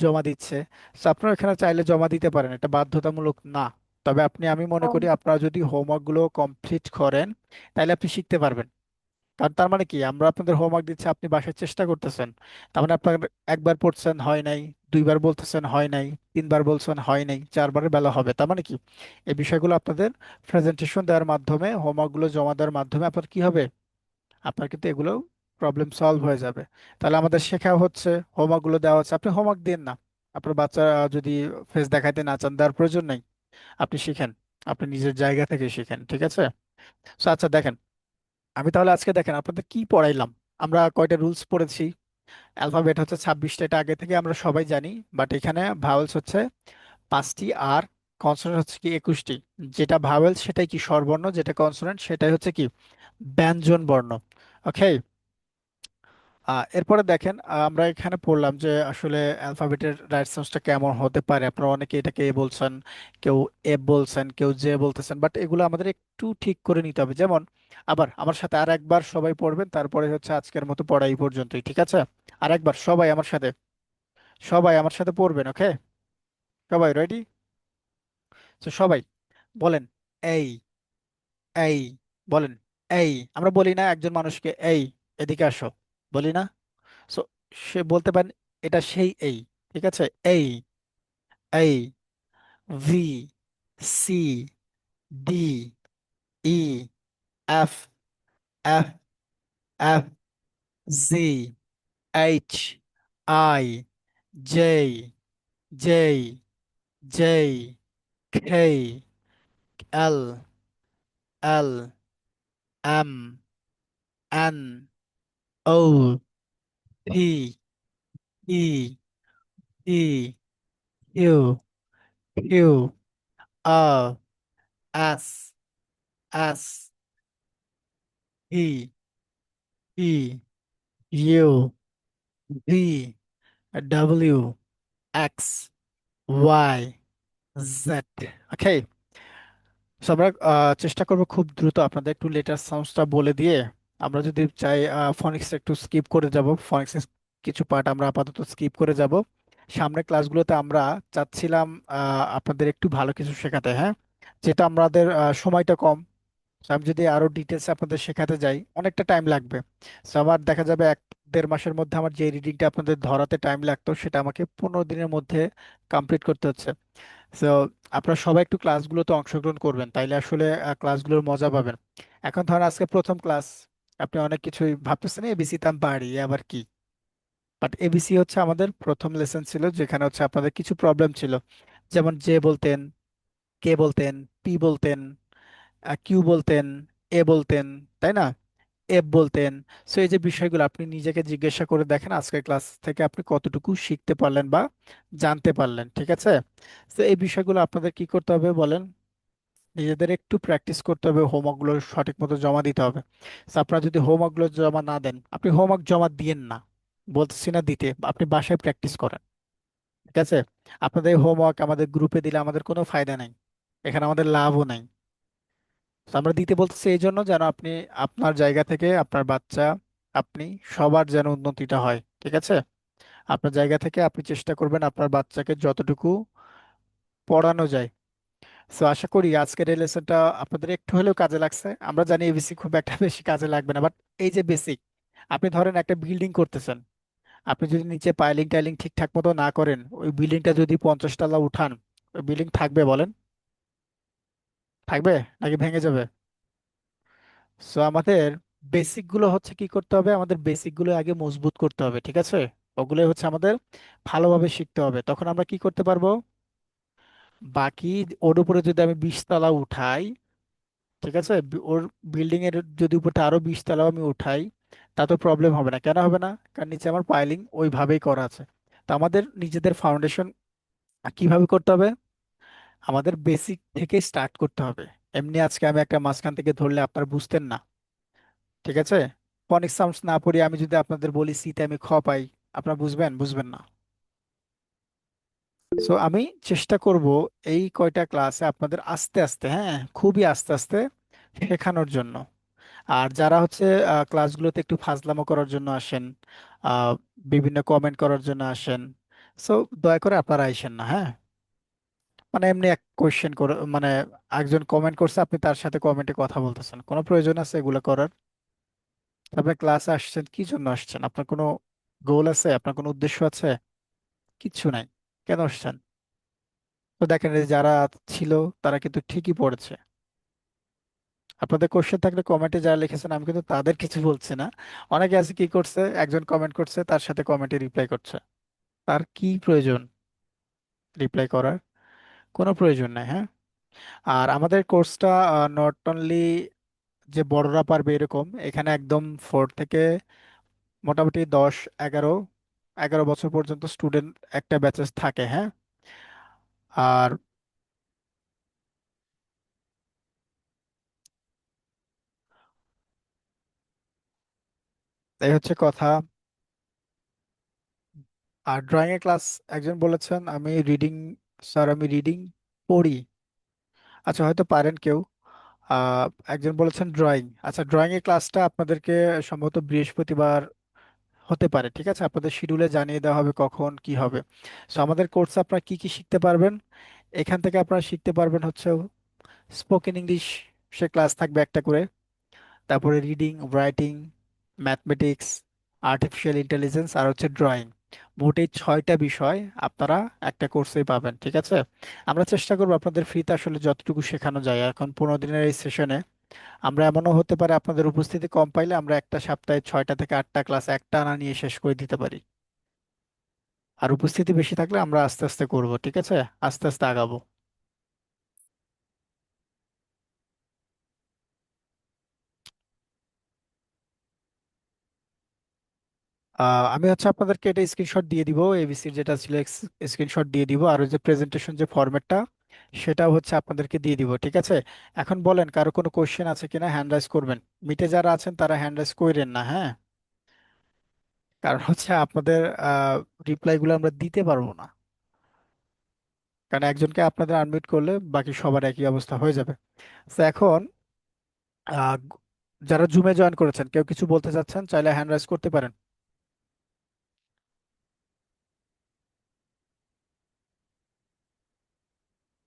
জমা দিচ্ছে। তো আপনারা এখানে চাইলে জমা দিতে পারেন, এটা বাধ্যতামূলক না। তবে আমি মনে করি আপনারা যদি হোমওয়ার্ক গুলো কমপ্লিট করেন তাহলে আপনি শিখতে পারবেন। কারণ তার মানে কি, আমরা আপনাদের হোমওয়ার্ক দিচ্ছি, আপনি বাসায় চেষ্টা করতেছেন, তার মানে আপনার একবার পড়ছেন হয় নাই, দুইবার বলতেছেন হয় নাই, তিনবার বলছেন হয় নাই, চারবারের বেলা হবে। তার মানে কি, এই বিষয়গুলো আপনাদের প্রেজেন্টেশন দেওয়ার মাধ্যমে হোমওয়ার্ক গুলো জমা দেওয়ার মাধ্যমে আপনার কি হবে, আপনার কিন্তু এগুলো প্রবলেম সলভ হয়ে যাবে। তাহলে আমাদের শেখা হচ্ছে, হোমওয়ার্ক গুলো দেওয়া হচ্ছে, আপনি হোমওয়ার্ক দিন না। আপনার বাচ্চা যদি ফেস দেখাইতে না চান, দেওয়ার প্রয়োজন নেই। আপনি শিখেন, আপনি নিজের জায়গা থেকে শিখেন, ঠিক আছে? আচ্ছা দেখেন, আমি তাহলে আজকে দেখেন আপনাদের কি পড়াইলাম। আমরা কয়টা রুলস পড়েছি? অ্যালফাবেট হচ্ছে 26টা, এটা আগে থেকে আমরা সবাই জানি। বাট এখানে ভাওয়েলস হচ্ছে 5টি, আর কনসোনেন্ট হচ্ছে কি 21টি। যেটা ভাওয়েল সেটাই কি স্বরবর্ণ, যেটা কনসোনেন্ট সেটাই হচ্ছে কি ব্যঞ্জন বর্ণ। ওকে। এরপরে দেখেন, আমরা এখানে পড়লাম যে আসলে অ্যালফাবেটের রাইট সাউন্ডসটা কেমন হতে পারে। আপনারা অনেকে এটাকে এ বলছেন, কেউ এফ বলছেন, কেউ জে বলতেছেন, বাট এগুলো আমাদের একটু ঠিক করে নিতে হবে। যেমন আবার আমার সাথে আর একবার সবাই পড়বেন, তারপরে হচ্ছে আজকের মতো পড়া এই পর্যন্তই, ঠিক আছে? আর একবার সবাই আমার সাথে পড়বেন, ওকে? সবাই রেডি? তো সবাই বলেন এই, এই, বলেন এই। আমরা বলি না একজন মানুষকে এই, এদিকে আসো, বলি না? সো সে বলতে পারেন এটা সেই এই, ঠিক আছে? A, A, B, C, D, E, F, F, F, G, H, I, J, J, J, K, L, L, M, N, O, P, E, E, Q, Q, R, S, S, E, E, U, V, W, X, Y, Z. Okay. আমরা চেষ্টা করবো খুব দ্রুত আপনাদের একটু letter সাউন্ডসটা বলে দিয়ে, আমরা যদি চাই ফনিক্স একটু স্কিপ করে যাব, ফনিক্স কিছু পার্ট আমরা আপাতত স্কিপ করে যাব। সামনের ক্লাসগুলোতে আমরা চাচ্ছিলাম আপনাদের একটু ভালো কিছু শেখাতে, হ্যাঁ, যেটা আমাদের সময়টা কম। So, আমি যদি আরো ডিটেলস আপনাদের শেখাতে যাই অনেকটা টাইম লাগবে। So, আমার দেখা যাবে 1-1.5 মাসের মধ্যে আমার যে রিডিংটা আপনাদের ধরাতে টাইম লাগতো সেটা আমাকে 15 দিনের মধ্যে কমপ্লিট করতে হচ্ছে। তো আপনারা সবাই একটু ক্লাসগুলোতে অংশগ্রহণ করবেন, তাইলে আসলে ক্লাসগুলোর মজা পাবেন। এখন ধরেন আজকে প্রথম ক্লাস, আপনি অনেক কিছুই ভাবতেছেন এবিসি তো আমি পারি, এ আবার কি? বাট এবিসি হচ্ছে আমাদের প্রথম লেসন ছিল, যেখানে হচ্ছে আপনাদের কিছু প্রবলেম ছিল। যেমন জে বলতেন, কে বলতেন, পি বলতেন, কিউ বলতেন, এ বলতেন, তাই না? এফ বলতেন। সো এই যে বিষয়গুলো আপনি নিজেকে জিজ্ঞাসা করে দেখেন আজকের ক্লাস থেকে আপনি কতটুকু শিখতে পারলেন বা জানতে পারলেন, ঠিক আছে? তো এই বিষয়গুলো আপনাদের কি করতে হবে বলেন? নিজেদের একটু প্র্যাকটিস করতে হবে, হোমওয়ার্কগুলো সঠিক মতো জমা দিতে হবে। So, আপনারা যদি হোমওয়ার্কগুলো জমা না দেন, আপনি হোমওয়ার্ক জমা দিয়েন না, বলতেছি না দিতে, আপনি বাসায় প্র্যাকটিস করেন, ঠিক আছে? আপনাদের হোমওয়ার্ক আমাদের গ্রুপে দিলে আমাদের কোনো ফায়দা নাই, এখানে আমাদের লাভও নাই। তো আমরা দিতে বলতেছি এই জন্য যেন আপনি আপনার জায়গা থেকে আপনার বাচ্চা, আপনি সবার যেন উন্নতিটা হয়, ঠিক আছে? আপনার জায়গা থেকে আপনি চেষ্টা করবেন আপনার বাচ্চাকে যতটুকু পড়ানো যায়। সো আশা করি আজকের এই লেসনটা আপনাদের একটু হলেও কাজে লাগছে। আমরা জানি এবিসি খুব একটা বেশি কাজে লাগবে না, বাট এই যে বেসিক, আপনি ধরেন একটা বিল্ডিং করতেছেন, আপনি যদি নিচে পাইলিং টাইলিং ঠিকঠাক মতো না করেন, ওই বিল্ডিংটা যদি 50 তলা উঠান, ওই বিল্ডিং থাকবে বলেন? থাকবে নাকি ভেঙে যাবে? সো আমাদের বেসিক গুলো হচ্ছে কি করতে হবে, আমাদের বেসিক গুলো আগে মজবুত করতে হবে, ঠিক আছে? ওগুলো হচ্ছে আমাদের ভালোভাবে শিখতে হবে, তখন আমরা কি করতে পারবো? বাকি ওর উপরে যদি আমি 20 তলা উঠাই, ঠিক আছে, ওর বিল্ডিং এর যদি উপরটা আরো 20 তলা আমি উঠাই, তা তো প্রবলেম হবে না। কেন হবে না? কারণ নিচে আমার পাইলিং ওইভাবেই করা আছে। তো আমাদের নিজেদের ফাউন্ডেশন কিভাবে করতে হবে? আমাদের বেসিক থেকে স্টার্ট করতে হবে। এমনি আজকে আমি একটা মাঝখান থেকে ধরলে আপনারা বুঝতেন না, ঠিক আছে? ফনিক সাউন্ডস না পড়ি আমি যদি আপনাদের বলি সিতে আমি খ পাই, আপনারা বুঝবেন? বুঝবেন না। সো আমি চেষ্টা করব এই কয়টা ক্লাসে আপনাদের আস্তে আস্তে, হ্যাঁ, খুবই আস্তে আস্তে শেখানোর জন্য। আর যারা হচ্ছে ক্লাসগুলোতে একটু ফাজলামো করার জন্য আসেন, আহ, বিভিন্ন কমেন্ট করার জন্য আসেন, সো দয়া করে আপনারা আইসেন না, হ্যাঁ। মানে এমনি এক কোয়েশ্চেন করে, মানে একজন কমেন্ট করছে আপনি তার সাথে কমেন্টে কথা বলতেছেন, কোনো প্রয়োজন আছে এগুলো করার? আপনি ক্লাসে আসছেন কি জন্য আসছেন? আপনার কোনো গোল আছে? আপনার কোনো উদ্দেশ্য আছে? কিচ্ছু নাই। কেন আসছেন? তো দেখেন এই যারা ছিল তারা কিন্তু ঠিকই পড়েছে। আপনাদের কোশ্চেন থাকলে কমেন্টে যারা লিখেছেন আমি কিন্তু তাদের কিছু বলছি না। অনেকে আছে কি করছে, একজন কমেন্ট করছে তার সাথে কমেন্টে রিপ্লাই করছে। তার কি প্রয়োজন রিপ্লাই করার? কোনো প্রয়োজন নাই, হ্যাঁ। আর আমাদের কোর্সটা নট অনলি যে বড়রা পারবে এরকম, এখানে একদম 4 থেকে মোটামুটি 10, 11 বছর পর্যন্ত স্টুডেন্ট একটা ব্যাচেস থাকে, হ্যাঁ। আর এই হচ্ছে কথা। আর ড্রয়িং এর ক্লাস, একজন বলেছেন আমি রিডিং, স্যার আমি রিডিং পড়ি। আচ্ছা, হয়তো পারেন কেউ। আহ একজন বলেছেন ড্রয়িং, আচ্ছা ড্রয়িং এর ক্লাসটা আপনাদেরকে সম্ভবত বৃহস্পতিবার হতে পারে, ঠিক আছে? আপনাদের শিডিউলে জানিয়ে দেওয়া হবে কখন কি হবে। সো আমাদের কোর্সে আপনারা কি কি শিখতে পারবেন, এখান থেকে আপনারা শিখতে পারবেন হচ্ছে স্পোকেন ইংলিশ, সে ক্লাস থাকবে একটা করে, তারপরে reading, writing, mathematics, artificial intelligence, আর হচ্ছে ড্রয়িং। মোট এই 6টা বিষয় আপনারা একটা কোর্সেই পাবেন, ঠিক আছে? আমরা চেষ্টা করবো আপনাদের ফ্রিতে আসলে যতটুকু শেখানো যায়। এখন 15 দিনের এই সেশনে আমরা এমনও হতে পারে আপনাদের উপস্থিতি কম পাইলে আমরা একটা সপ্তাহে 6টা থেকে 8টা ক্লাস একটা আনা নিয়ে শেষ করে দিতে পারি। আর উপস্থিতি বেশি থাকলে আমরা আস্তে আস্তে করব, ঠিক আছে? আস্তে আস্তে আগাবো। আমি হচ্ছে আপনাদেরকে এটা স্ক্রিনশট দিয়ে দিব, এবিসির যেটা ছিল স্ক্রিনশট দিয়ে দিব, আর ওই যে প্রেজেন্টেশন যে ফরম্যাটটা সেটাও হচ্ছে আপনাদেরকে দিয়ে দিব, ঠিক আছে? এখন বলেন কারো কোনো কোশ্চেন আছে কিনা, হ্যান্ড রাইজ করবেন। মিটে যারা আছেন তারা হ্যান্ড রাইজ কইরেন না, হ্যাঁ। কারণ হচ্ছে আপনাদের রিপ্লাই গুলো আমরা দিতে পারবো না। কারণ একজনকে আপনাদের আনমিউট করলে বাকি সবার একই অবস্থা হয়ে যাবে। তো এখন আহ, যারা জুমে জয়েন করেছেন কেউ কিছু বলতে চাচ্ছেন চাইলে হ্যান্ড রাইজ করতে পারেন।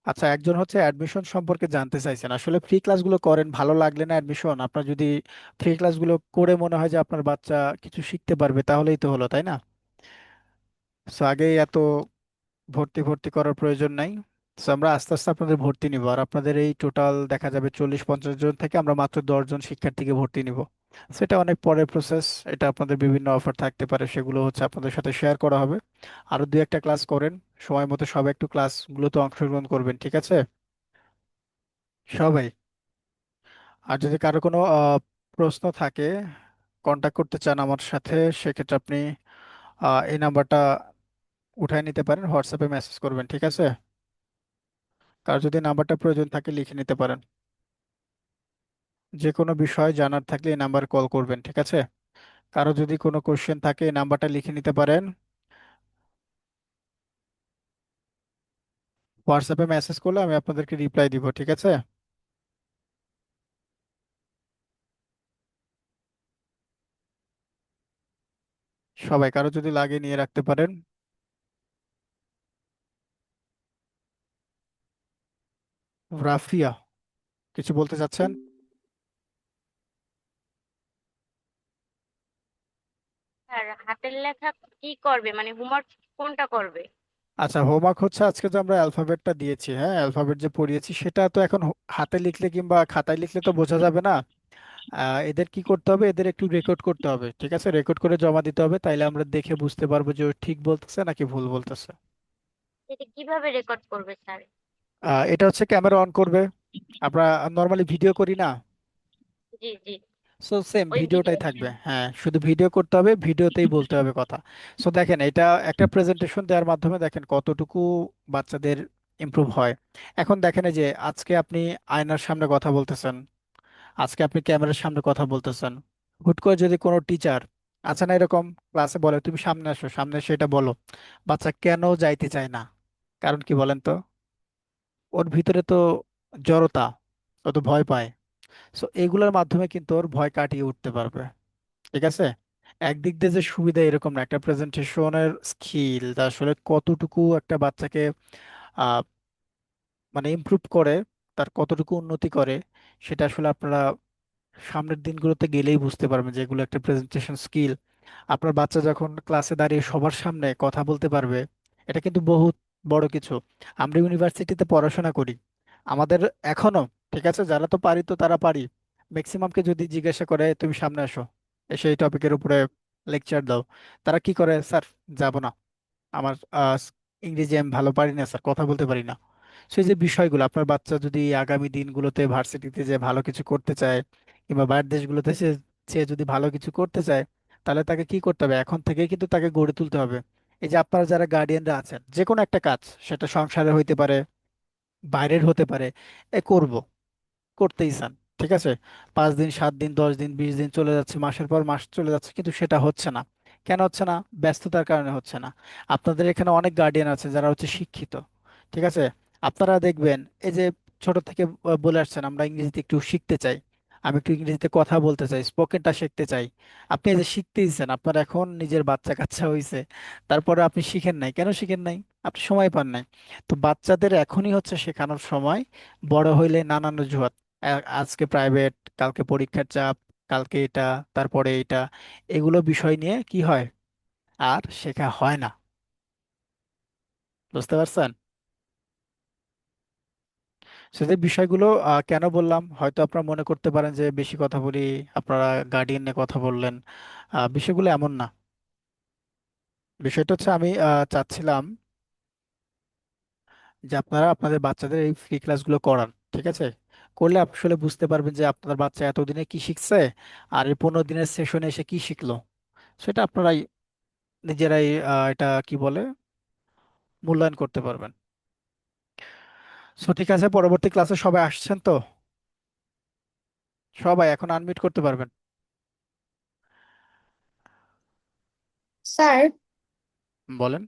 আচ্ছা, একজন হচ্ছে অ্যাডমিশন সম্পর্কে জানতে চাইছেন। আসলে ফ্রি ক্লাসগুলো করেন, ভালো লাগলে না অ্যাডমিশন? আপনার যদি ফ্রি ক্লাসগুলো করে মনে হয় যে আপনার বাচ্চা কিছু শিখতে পারবে তাহলেই তো হলো, তাই না? সো আগেই এত ভর্তি ভর্তি করার প্রয়োজন নাই। সো আমরা আস্তে আস্তে আপনাদের ভর্তি নিব, আর আপনাদের এই টোটাল দেখা যাবে 40-50 জন থেকে আমরা মাত্র 10 জন শিক্ষার্থীকে ভর্তি নিব। সেটা অনেক পরের প্রসেস। এটা আপনাদের বিভিন্ন অফার থাকতে পারে, সেগুলো হচ্ছে আপনাদের সাথে শেয়ার করা হবে। আরো 2-1টা ক্লাস করেন, সময় মতো সবাই একটু ক্লাসগুলোতে অংশগ্রহণ করবেন, ঠিক আছে? সবাই। আর যদি কারো কোনো প্রশ্ন থাকে, কন্টাক্ট করতে চান আমার সাথে, সেক্ষেত্রে আপনি এই নাম্বারটা উঠায় নিতে পারেন, হোয়াটসঅ্যাপে মেসেজ করবেন, ঠিক আছে? কার যদি নাম্বারটা প্রয়োজন থাকে লিখে নিতে পারেন। যে কোনো বিষয় জানার থাকলে এই নাম্বারে কল করবেন, ঠিক আছে? কারো যদি কোনো কোশ্চেন থাকে এই নাম্বারটা লিখে নিতে পারেন, হোয়াটসঅ্যাপে মেসেজ করলে আমি আপনাদেরকে রিপ্লাই দিব, ঠিক আছে? সবাই কারো যদি লাগে নিয়ে রাখতে পারেন। রাফিয়া, কিছু বলতে চাচ্ছেন? স্যার হাতের লেখা কি করবে, মানে হোমওয়ার্ক কোনটা করবে? আচ্ছা, হোমওয়ার্ক হচ্ছে আজকে যে আমরা অ্যালফাবেটটা দিয়েছি, হ্যাঁ, অ্যালফাবেট যে পড়িয়েছি সেটা তো এখন হাতে লিখলে কিংবা খাতায় লিখলে তো বোঝা যাবে না। এদের কি করতে হবে, এদের একটু রেকর্ড করতে হবে, ঠিক আছে? রেকর্ড করে জমা দিতে হবে, তাইলে আমরা দেখে বুঝতে পারবো যে ও ঠিক বলতেছে নাকি ভুল বলতেছে। এটা কিভাবে রেকর্ড করবে স্যার? এটা হচ্ছে ক্যামেরা অন করবে। আমরা নর্মালি ভিডিও করি না? জি জি। সো সেম ওই ভিডিওটাই ভিডিও। থাকবে, হ্যাঁ, শুধু ভিডিও করতে হবে, ভিডিওতেই বলতে হবে কথা। সো দেখেন এটা একটা প্রেজেন্টেশন দেওয়ার মাধ্যমে দেখেন কতটুকু বাচ্চাদের ইমপ্রুভ হয়। এখন দেখেন এই যে আজকে আপনি আয়নার সামনে কথা বলতেছেন, আজকে আপনি ক্যামেরার সামনে কথা বলতেছেন, হুট করে যদি কোনো টিচার আছে না এরকম ক্লাসে বলে তুমি সামনে আসো, সামনে সেটা বলো, বাচ্চা কেন যাইতে চায় না? কারণ কি বলেন তো? ওর ভিতরে তো জড়তা, ও তো ভয় পায়। সো এগুলোর মাধ্যমে কিন্তু ওর ভয় কাটিয়ে উঠতে পারবে। ঠিক আছে? একদিক দিয়ে যে সুবিধা এরকম না, একটা প্রেজেন্টেশনের স্কিল আসলে কতটুকু একটা বাচ্চাকে আহ মানে ইমপ্রুভ করে, তার কতটুকু উন্নতি করে, সেটা আসলে আপনারা সামনের দিনগুলোতে গেলেই বুঝতে পারবেন যে এগুলো একটা প্রেজেন্টেশন স্কিল। আপনার বাচ্চা যখন ক্লাসে দাঁড়িয়ে সবার সামনে কথা বলতে পারবে, এটা কিন্তু বহুত বড় কিছু। আমরা ইউনিভার্সিটিতে পড়াশোনা করি, আমাদের এখনো, ঠিক আছে, যারা তো পারি তো তারা পারি, ম্যাক্সিমামকে যদি জিজ্ঞাসা করে তুমি সামনে আসো, এসে এই টপিকের উপরে লেকচার দাও, তারা কি করে? স্যার, যাব না, আমার ইংরেজি আমি ভালো পারি না স্যার, কথা বলতে পারি না। সেই যে বিষয়গুলো, আপনার বাচ্চা যদি আগামী দিনগুলোতে ভার্সিটিতে যে ভালো কিছু করতে চায়, কিংবা বাইরের দেশগুলোতে সে যদি ভালো কিছু করতে চায়, তাহলে তাকে কি করতে হবে? এখন থেকেই কিন্তু তাকে গড়ে তুলতে হবে। এই যে আপনারা যারা গার্ডিয়ানরা আছেন, যে কোনো একটা কাজ, সেটা সংসারে হইতে পারে, বাইরের হতে পারে, করব, করতেই চান, ঠিক আছে, 5 দিন, 7 দিন, 10 দিন, 20 দিন চলে যাচ্ছে, মাসের পর মাস চলে যাচ্ছে, কিন্তু সেটা হচ্ছে না। কেন হচ্ছে না? ব্যস্ততার কারণে হচ্ছে না। আপনাদের এখানে অনেক গার্ডিয়ান আছে যারা হচ্ছে শিক্ষিত, ঠিক আছে, আপনারা দেখবেন এই যে ছোট থেকে বলে আসছেন আমরা ইংরেজিতে একটু শিখতে চাই, আমি একটু ইংরেজিতে কথা বলতে চাই, স্পোকেনটা শিখতে চাই। আপনি এই যে শিখতেইছেন, আপনার এখন নিজের বাচ্চা কাচ্চা হইছে, তারপরে আপনি শিখেন নাই, কেন শিখেন নাই? আপনি সময় পান নাই। তো বাচ্চাদের এখনই হচ্ছে শেখানোর সময়, বড় হইলে নানান অজুহাত, আজকে প্রাইভেট, কালকে পরীক্ষার চাপ, কালকে এটা, তারপরে এটা, এগুলো বিষয় নিয়ে কি হয়, আর শেখা হয় না। বুঝতে পারছেন? সেদের বিষয়গুলো কেন বললাম, হয়তো আপনারা মনে করতে পারেন যে বেশি কথা বলি, আপনারা গার্ডিয়ান নিয়ে কথা বললেন, বিষয়গুলো এমন না। বিষয়টা হচ্ছে আমি চাচ্ছিলাম যে আপনারা আপনাদের বাচ্চাদের এই ফ্রি ক্লাসগুলো করান, ঠিক আছে? করলে আসলে বুঝতে পারবেন যে আপনার বাচ্চা এতদিনে কি শিখছে, আর এই 15 দিনের সেশনে এসে কি শিখলো। সেটা আপনারাই নিজেরাই এটা কি বলে, মূল্যায়ন করতে পারবেন। সো ঠিক আছে, পরবর্তী ক্লাসে সবাই আসছেন তো? সবাই এখন আনমিউট করতে পারবেন। স্যার, বলেন।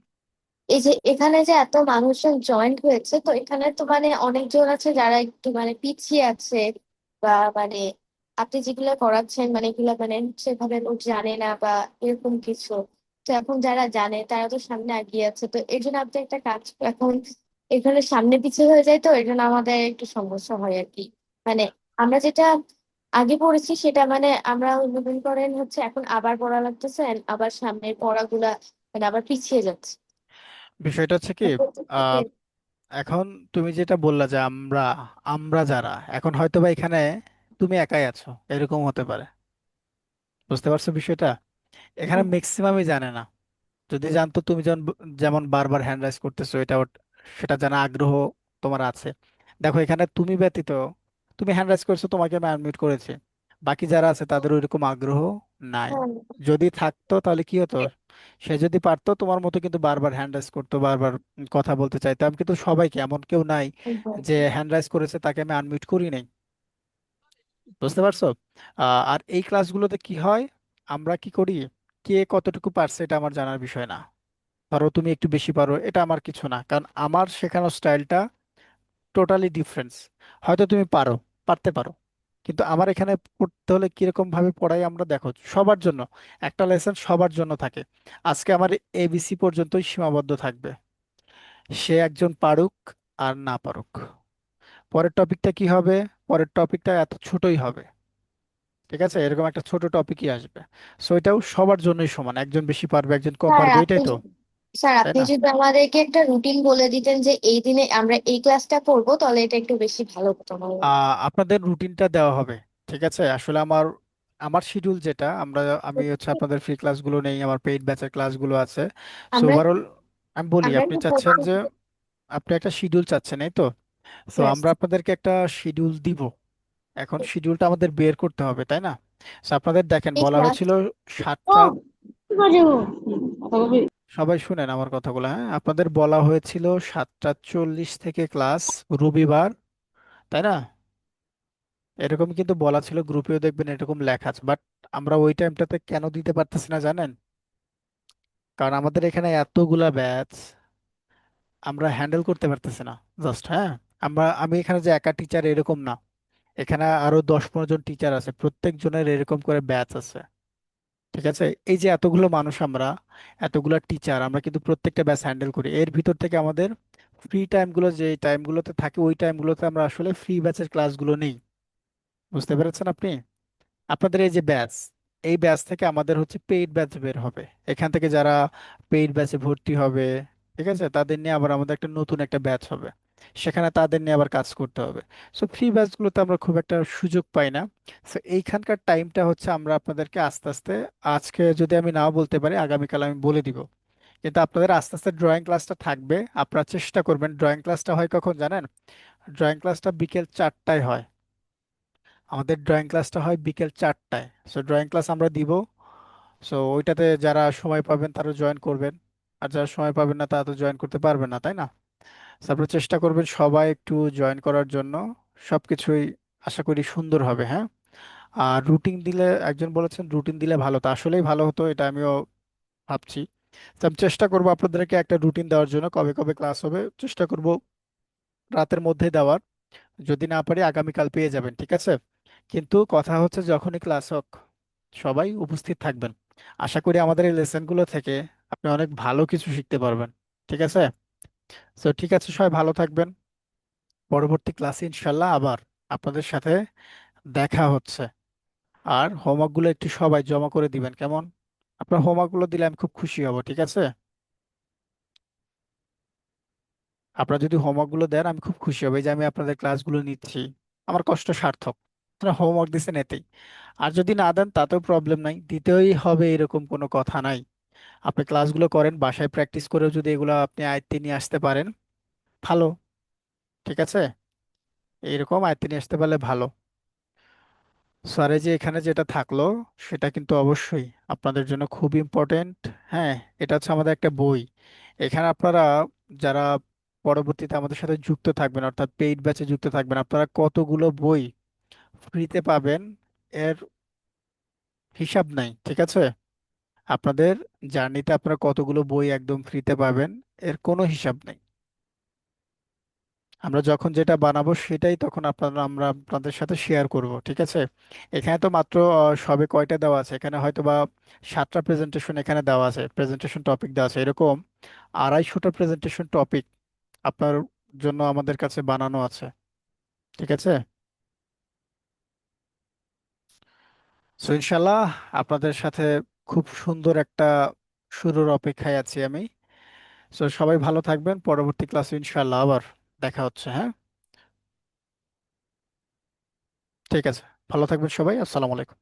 এই যে এখানে যে এত মানুষজন জয়েন্ট হয়েছে, তো এখানে তো মানে অনেকজন আছে যারা একটু মানে পিছিয়ে আছে, বা মানে আপনি যেগুলো করাচ্ছেন মানে এগুলো মানে সেভাবে লোক জানে না বা এরকম কিছু। তো এখন যারা জানে তারা তো সামনে এগিয়ে আছে, তো এর জন্য আপনি একটা কাজ, এখন এখানে সামনে পিছিয়ে হয়ে যায়, তো এর জন্য আমাদের একটু সমস্যা হয় আর কি। মানে আমরা যেটা আগে পড়েছি সেটা মানে আমরা মনে করেন হচ্ছে এখন আবার পড়া লাগতেছে, and আবার সামনের পড়াগুলা মানে আবার পিছিয়ে যাচ্ছে। বিষয়টা হচ্ছে কি, আহ, এখন তুমি যেটা বললা যে আমরা, আমরা যারা এখন হয়তো বা এখানে তুমি একাই আছো, এরকম হতে পারে। বুঝতে পারছো বিষয়টা? এখানে ম্যাক্সিমামই জানে না। যদি জানতো, তুমি যেমন যেমন বারবার হ্যান্ড রাইজ করতেছো, এটা সেটা জানা আগ্রহ তোমার আছে। দেখো এখানে তুমি ব্যতীত, তুমি হ্যান্ড রাইজ করছো, তোমাকে আমি আনমিউট করেছি, বাকি যারা আছে তাদের ওইরকম আগ্রহ নাই। হ্যাঁ, যদি থাকতো তাহলে কি হতো, সে যদি পারতো তোমার মতো কিন্তু বারবার হ্যান্ড রাইজ করতো, বারবার কথা বলতে চাইতো। আমি কিন্তু সবাইকে, এমন কেউ নাই যে হ্যান্ড রাইজ করেছে তাকে আমি আনমিউট করি নাই। বুঝতে পারছো? আর এই ক্লাসগুলোতে কি হয়, আমরা কি করি, কে কতটুকু পারছে এটা আমার জানার বিষয় না। ধরো তুমি একটু বেশি পারো, এটা আমার কিছু না, কারণ আমার শেখানোর স্টাইলটা টোটালি ডিফারেন্স। হয়তো তুমি পারতে পারো, কিন্তু আমার এখানে পড়তে হলে কিরকম ভাবে পড়াই আমরা, দেখো, সবার জন্য একটা লেসন সবার জন্য থাকে। আজকে আমার এবিসি পর্যন্তই সীমাবদ্ধ থাকবে, সে একজন পারুক আর না পারুক, পরের টপিকটা কি হবে, পরের টপিকটা এত ছোটই হবে। ঠিক আছে, এরকম একটা ছোট টপিকই আসবে। সো এটাও সবার জন্যই সমান, একজন বেশি পারবে একজন কম স্যার পারবে, আপনি এটাই তো, স্যার তাই আপনি না? যদি আমাদেরকে একটা রুটিন বলে দিতেন যে এই দিনে আমরা এই ক্লাসটা করব, তাহলে এটা একটু বেশি ভালো হতো আমার মনে আপনাদের রুটিনটা দেওয়া হবে, ঠিক আছে? আসলে আমার আমার শিডিউল যেটা, আমি হয়। হচ্ছে আপনাদের ফ্রি ক্লাসগুলো নেই, আমার পেইড ব্যাচের ক্লাসগুলো আছে। সো আমরা ওভারঅল আমি বলি, আমরা আপনি একটু চাচ্ছেন যে আপনি একটা শিডিউল চাচ্ছেন, এই তো। তো Yes. আমরা আপনাদেরকে একটা শিডিউল দিব। এখন শিডিউলটা আমাদের বের করতে হবে, তাই না? তো আপনাদের দেখেন এই বলা ক্লাস হয়েছিল 7টা সবাই শুনেন আমার কথাগুলো, হ্যাঁ? আপনাদের বলা হয়েছিল 7টা 40 থেকে ক্লাস, রবিবার, তাই না? এরকম কিন্তু বলা ছিল, গ্রুপেও দেখবেন এরকম লেখা আছে, বাট আমরা ওই টাইমটাতে কেন দিতে পারতেছি না জানেন? কারণ আমাদের এখানে এতগুলা ব্যাচ, আমরা হ্যান্ডেল করতে পারতেছি না। জাস্ট, হ্যাঁ, আমি এখানে যে একা টিচার এরকম না, এখানে আরো 10-15 জন টিচার আছে, প্রত্যেক জনের এরকম করে ব্যাচ আছে। ঠিক আছে, এই যে এতগুলো মানুষ, আমরা এতগুলো টিচার, আমরা কিন্তু প্রত্যেকটা ব্যাচ হ্যান্ডেল করি। এর ভিতর থেকে আমাদের ফ্রি টাইমগুলো, যে টাইমগুলোতে থাকে, ওই টাইমগুলোতে আমরা আসলে ফ্রি ব্যাচের ক্লাসগুলো নেই। বুঝতে পেরেছেন আপনি? আপনাদের এই যে ব্যাচ, এই ব্যাচ থেকে আমাদের হচ্ছে পেইড ব্যাচ বের হবে। এখান থেকে যারা পেইড ব্যাচে ভর্তি হবে, ঠিক আছে, তাদের নিয়ে আবার আমাদের একটা নতুন একটা ব্যাচ হবে, সেখানে তাদের নিয়ে আবার কাজ করতে হবে। সো ফ্রি ব্যাচগুলোতে আমরা খুব একটা সুযোগ পাই না। সো এইখানকার টাইমটা হচ্ছে আমরা আপনাদেরকে আস্তে আস্তে, আজকে যদি আমি নাও বলতে পারি, আগামীকাল আমি বলে দিব। কিন্তু আপনাদের আস্তে আস্তে ড্রয়িং ক্লাসটা থাকবে। আপনারা চেষ্টা করবেন, ড্রয়িং ক্লাসটা হয় কখন জানেন? ড্রয়িং ক্লাসটা বিকেল 4টায় হয়। আমাদের ড্রয়িং ক্লাসটা হয় বিকেল 4টায়। সো ড্রয়িং ক্লাস আমরা দিব। সো ওইটাতে যারা সময় পাবেন তারা জয়েন করবেন, আর যারা সময় পাবেন না তারা তো জয়েন করতে পারবেন না, তাই না? তারপরে চেষ্টা করবেন সবাই একটু জয়েন করার জন্য। সবকিছুই আশা করি সুন্দর হবে, হ্যাঁ। আর রুটিন দিলে, একজন বলেছেন রুটিন দিলে ভালো, তো আসলেই ভালো হতো, এটা আমিও ভাবছি। তো আমি চেষ্টা করবো আপনাদেরকে একটা রুটিন দেওয়ার জন্য, কবে কবে ক্লাস হবে চেষ্টা করব রাতের মধ্যে দেওয়ার। যদি না পারি আগামীকাল পেয়ে যাবেন, ঠিক আছে? কিন্তু কথা হচ্ছে, যখনই ক্লাস হোক সবাই উপস্থিত থাকবেন। আশা করি আমাদের এই লেসনগুলো থেকে আপনি অনেক ভালো কিছু শিখতে পারবেন। ঠিক আছে? তো ঠিক আছে, সবাই ভালো থাকবেন। পরবর্তী ক্লাসে ইনশাল্লাহ আবার আপনাদের সাথে দেখা হচ্ছে। আর হোমওয়ার্কগুলো একটু সবাই জমা করে দিবেন, কেমন? আপনার হোমওয়ার্কগুলো দিলে আমি খুব খুশি হব, ঠিক আছে? আপনারা যদি হোমওয়ার্কগুলো দেন আমি খুব খুশি হব, এই যে আমি আপনাদের ক্লাসগুলো নিচ্ছি, আমার কষ্ট সার্থক। আপনারা হোমওয়ার্ক দিচ্ছেন এতেই। আর যদি না দেন তাতেও প্রবলেম নাই, দিতেই হবে এরকম কোনো কথা নাই। আপনি ক্লাসগুলো করেন, বাসায় প্র্যাকটিস করেও যদি এগুলো আপনি আয়ত্তে নিয়ে আসতে পারেন, ভালো। ঠিক আছে, এইরকম আয়ত্তে নিয়ে আসতে পারলে ভালো। স্যারে যে এখানে যেটা থাকলো, সেটা কিন্তু অবশ্যই আপনাদের জন্য খুব ইম্পর্টেন্ট। হ্যাঁ, এটা হচ্ছে আমাদের একটা বই। এখানে আপনারা যারা পরবর্তীতে আমাদের সাথে যুক্ত থাকবেন, অর্থাৎ পেইড ব্যাচে যুক্ত থাকবেন, আপনারা কতগুলো বই ফ্রিতে পাবেন এর হিসাব নাই। ঠিক আছে, আপনাদের জার্নিতে আপনারা কতগুলো বই একদম ফ্রিতে পাবেন এর কোনো হিসাব নেই। আমরা যখন যেটা বানাবো সেটাই তখন আমরা আপনাদের সাথে শেয়ার করব, ঠিক আছে? এখানে তো মাত্র সবে কয়টা দেওয়া আছে, এখানে হয়তো বা 7টা প্রেজেন্টেশন এখানে দেওয়া আছে, প্রেজেন্টেশন টপিক দেওয়া আছে, এরকম 250টা প্রেজেন্টেশন টপিক আপনার জন্য আমাদের কাছে বানানো আছে। ঠিক আছে, সো ইনশাল্লাহ আপনাদের সাথে খুব সুন্দর একটা শুরুর অপেক্ষায় আছি আমি। সো সবাই ভালো থাকবেন, পরবর্তী ক্লাসে ইনশাল্লাহ আবার দেখা হচ্ছে, হ্যাঁ? ঠিক আছে, ভালো থাকবেন সবাই, আসসালামু আলাইকুম।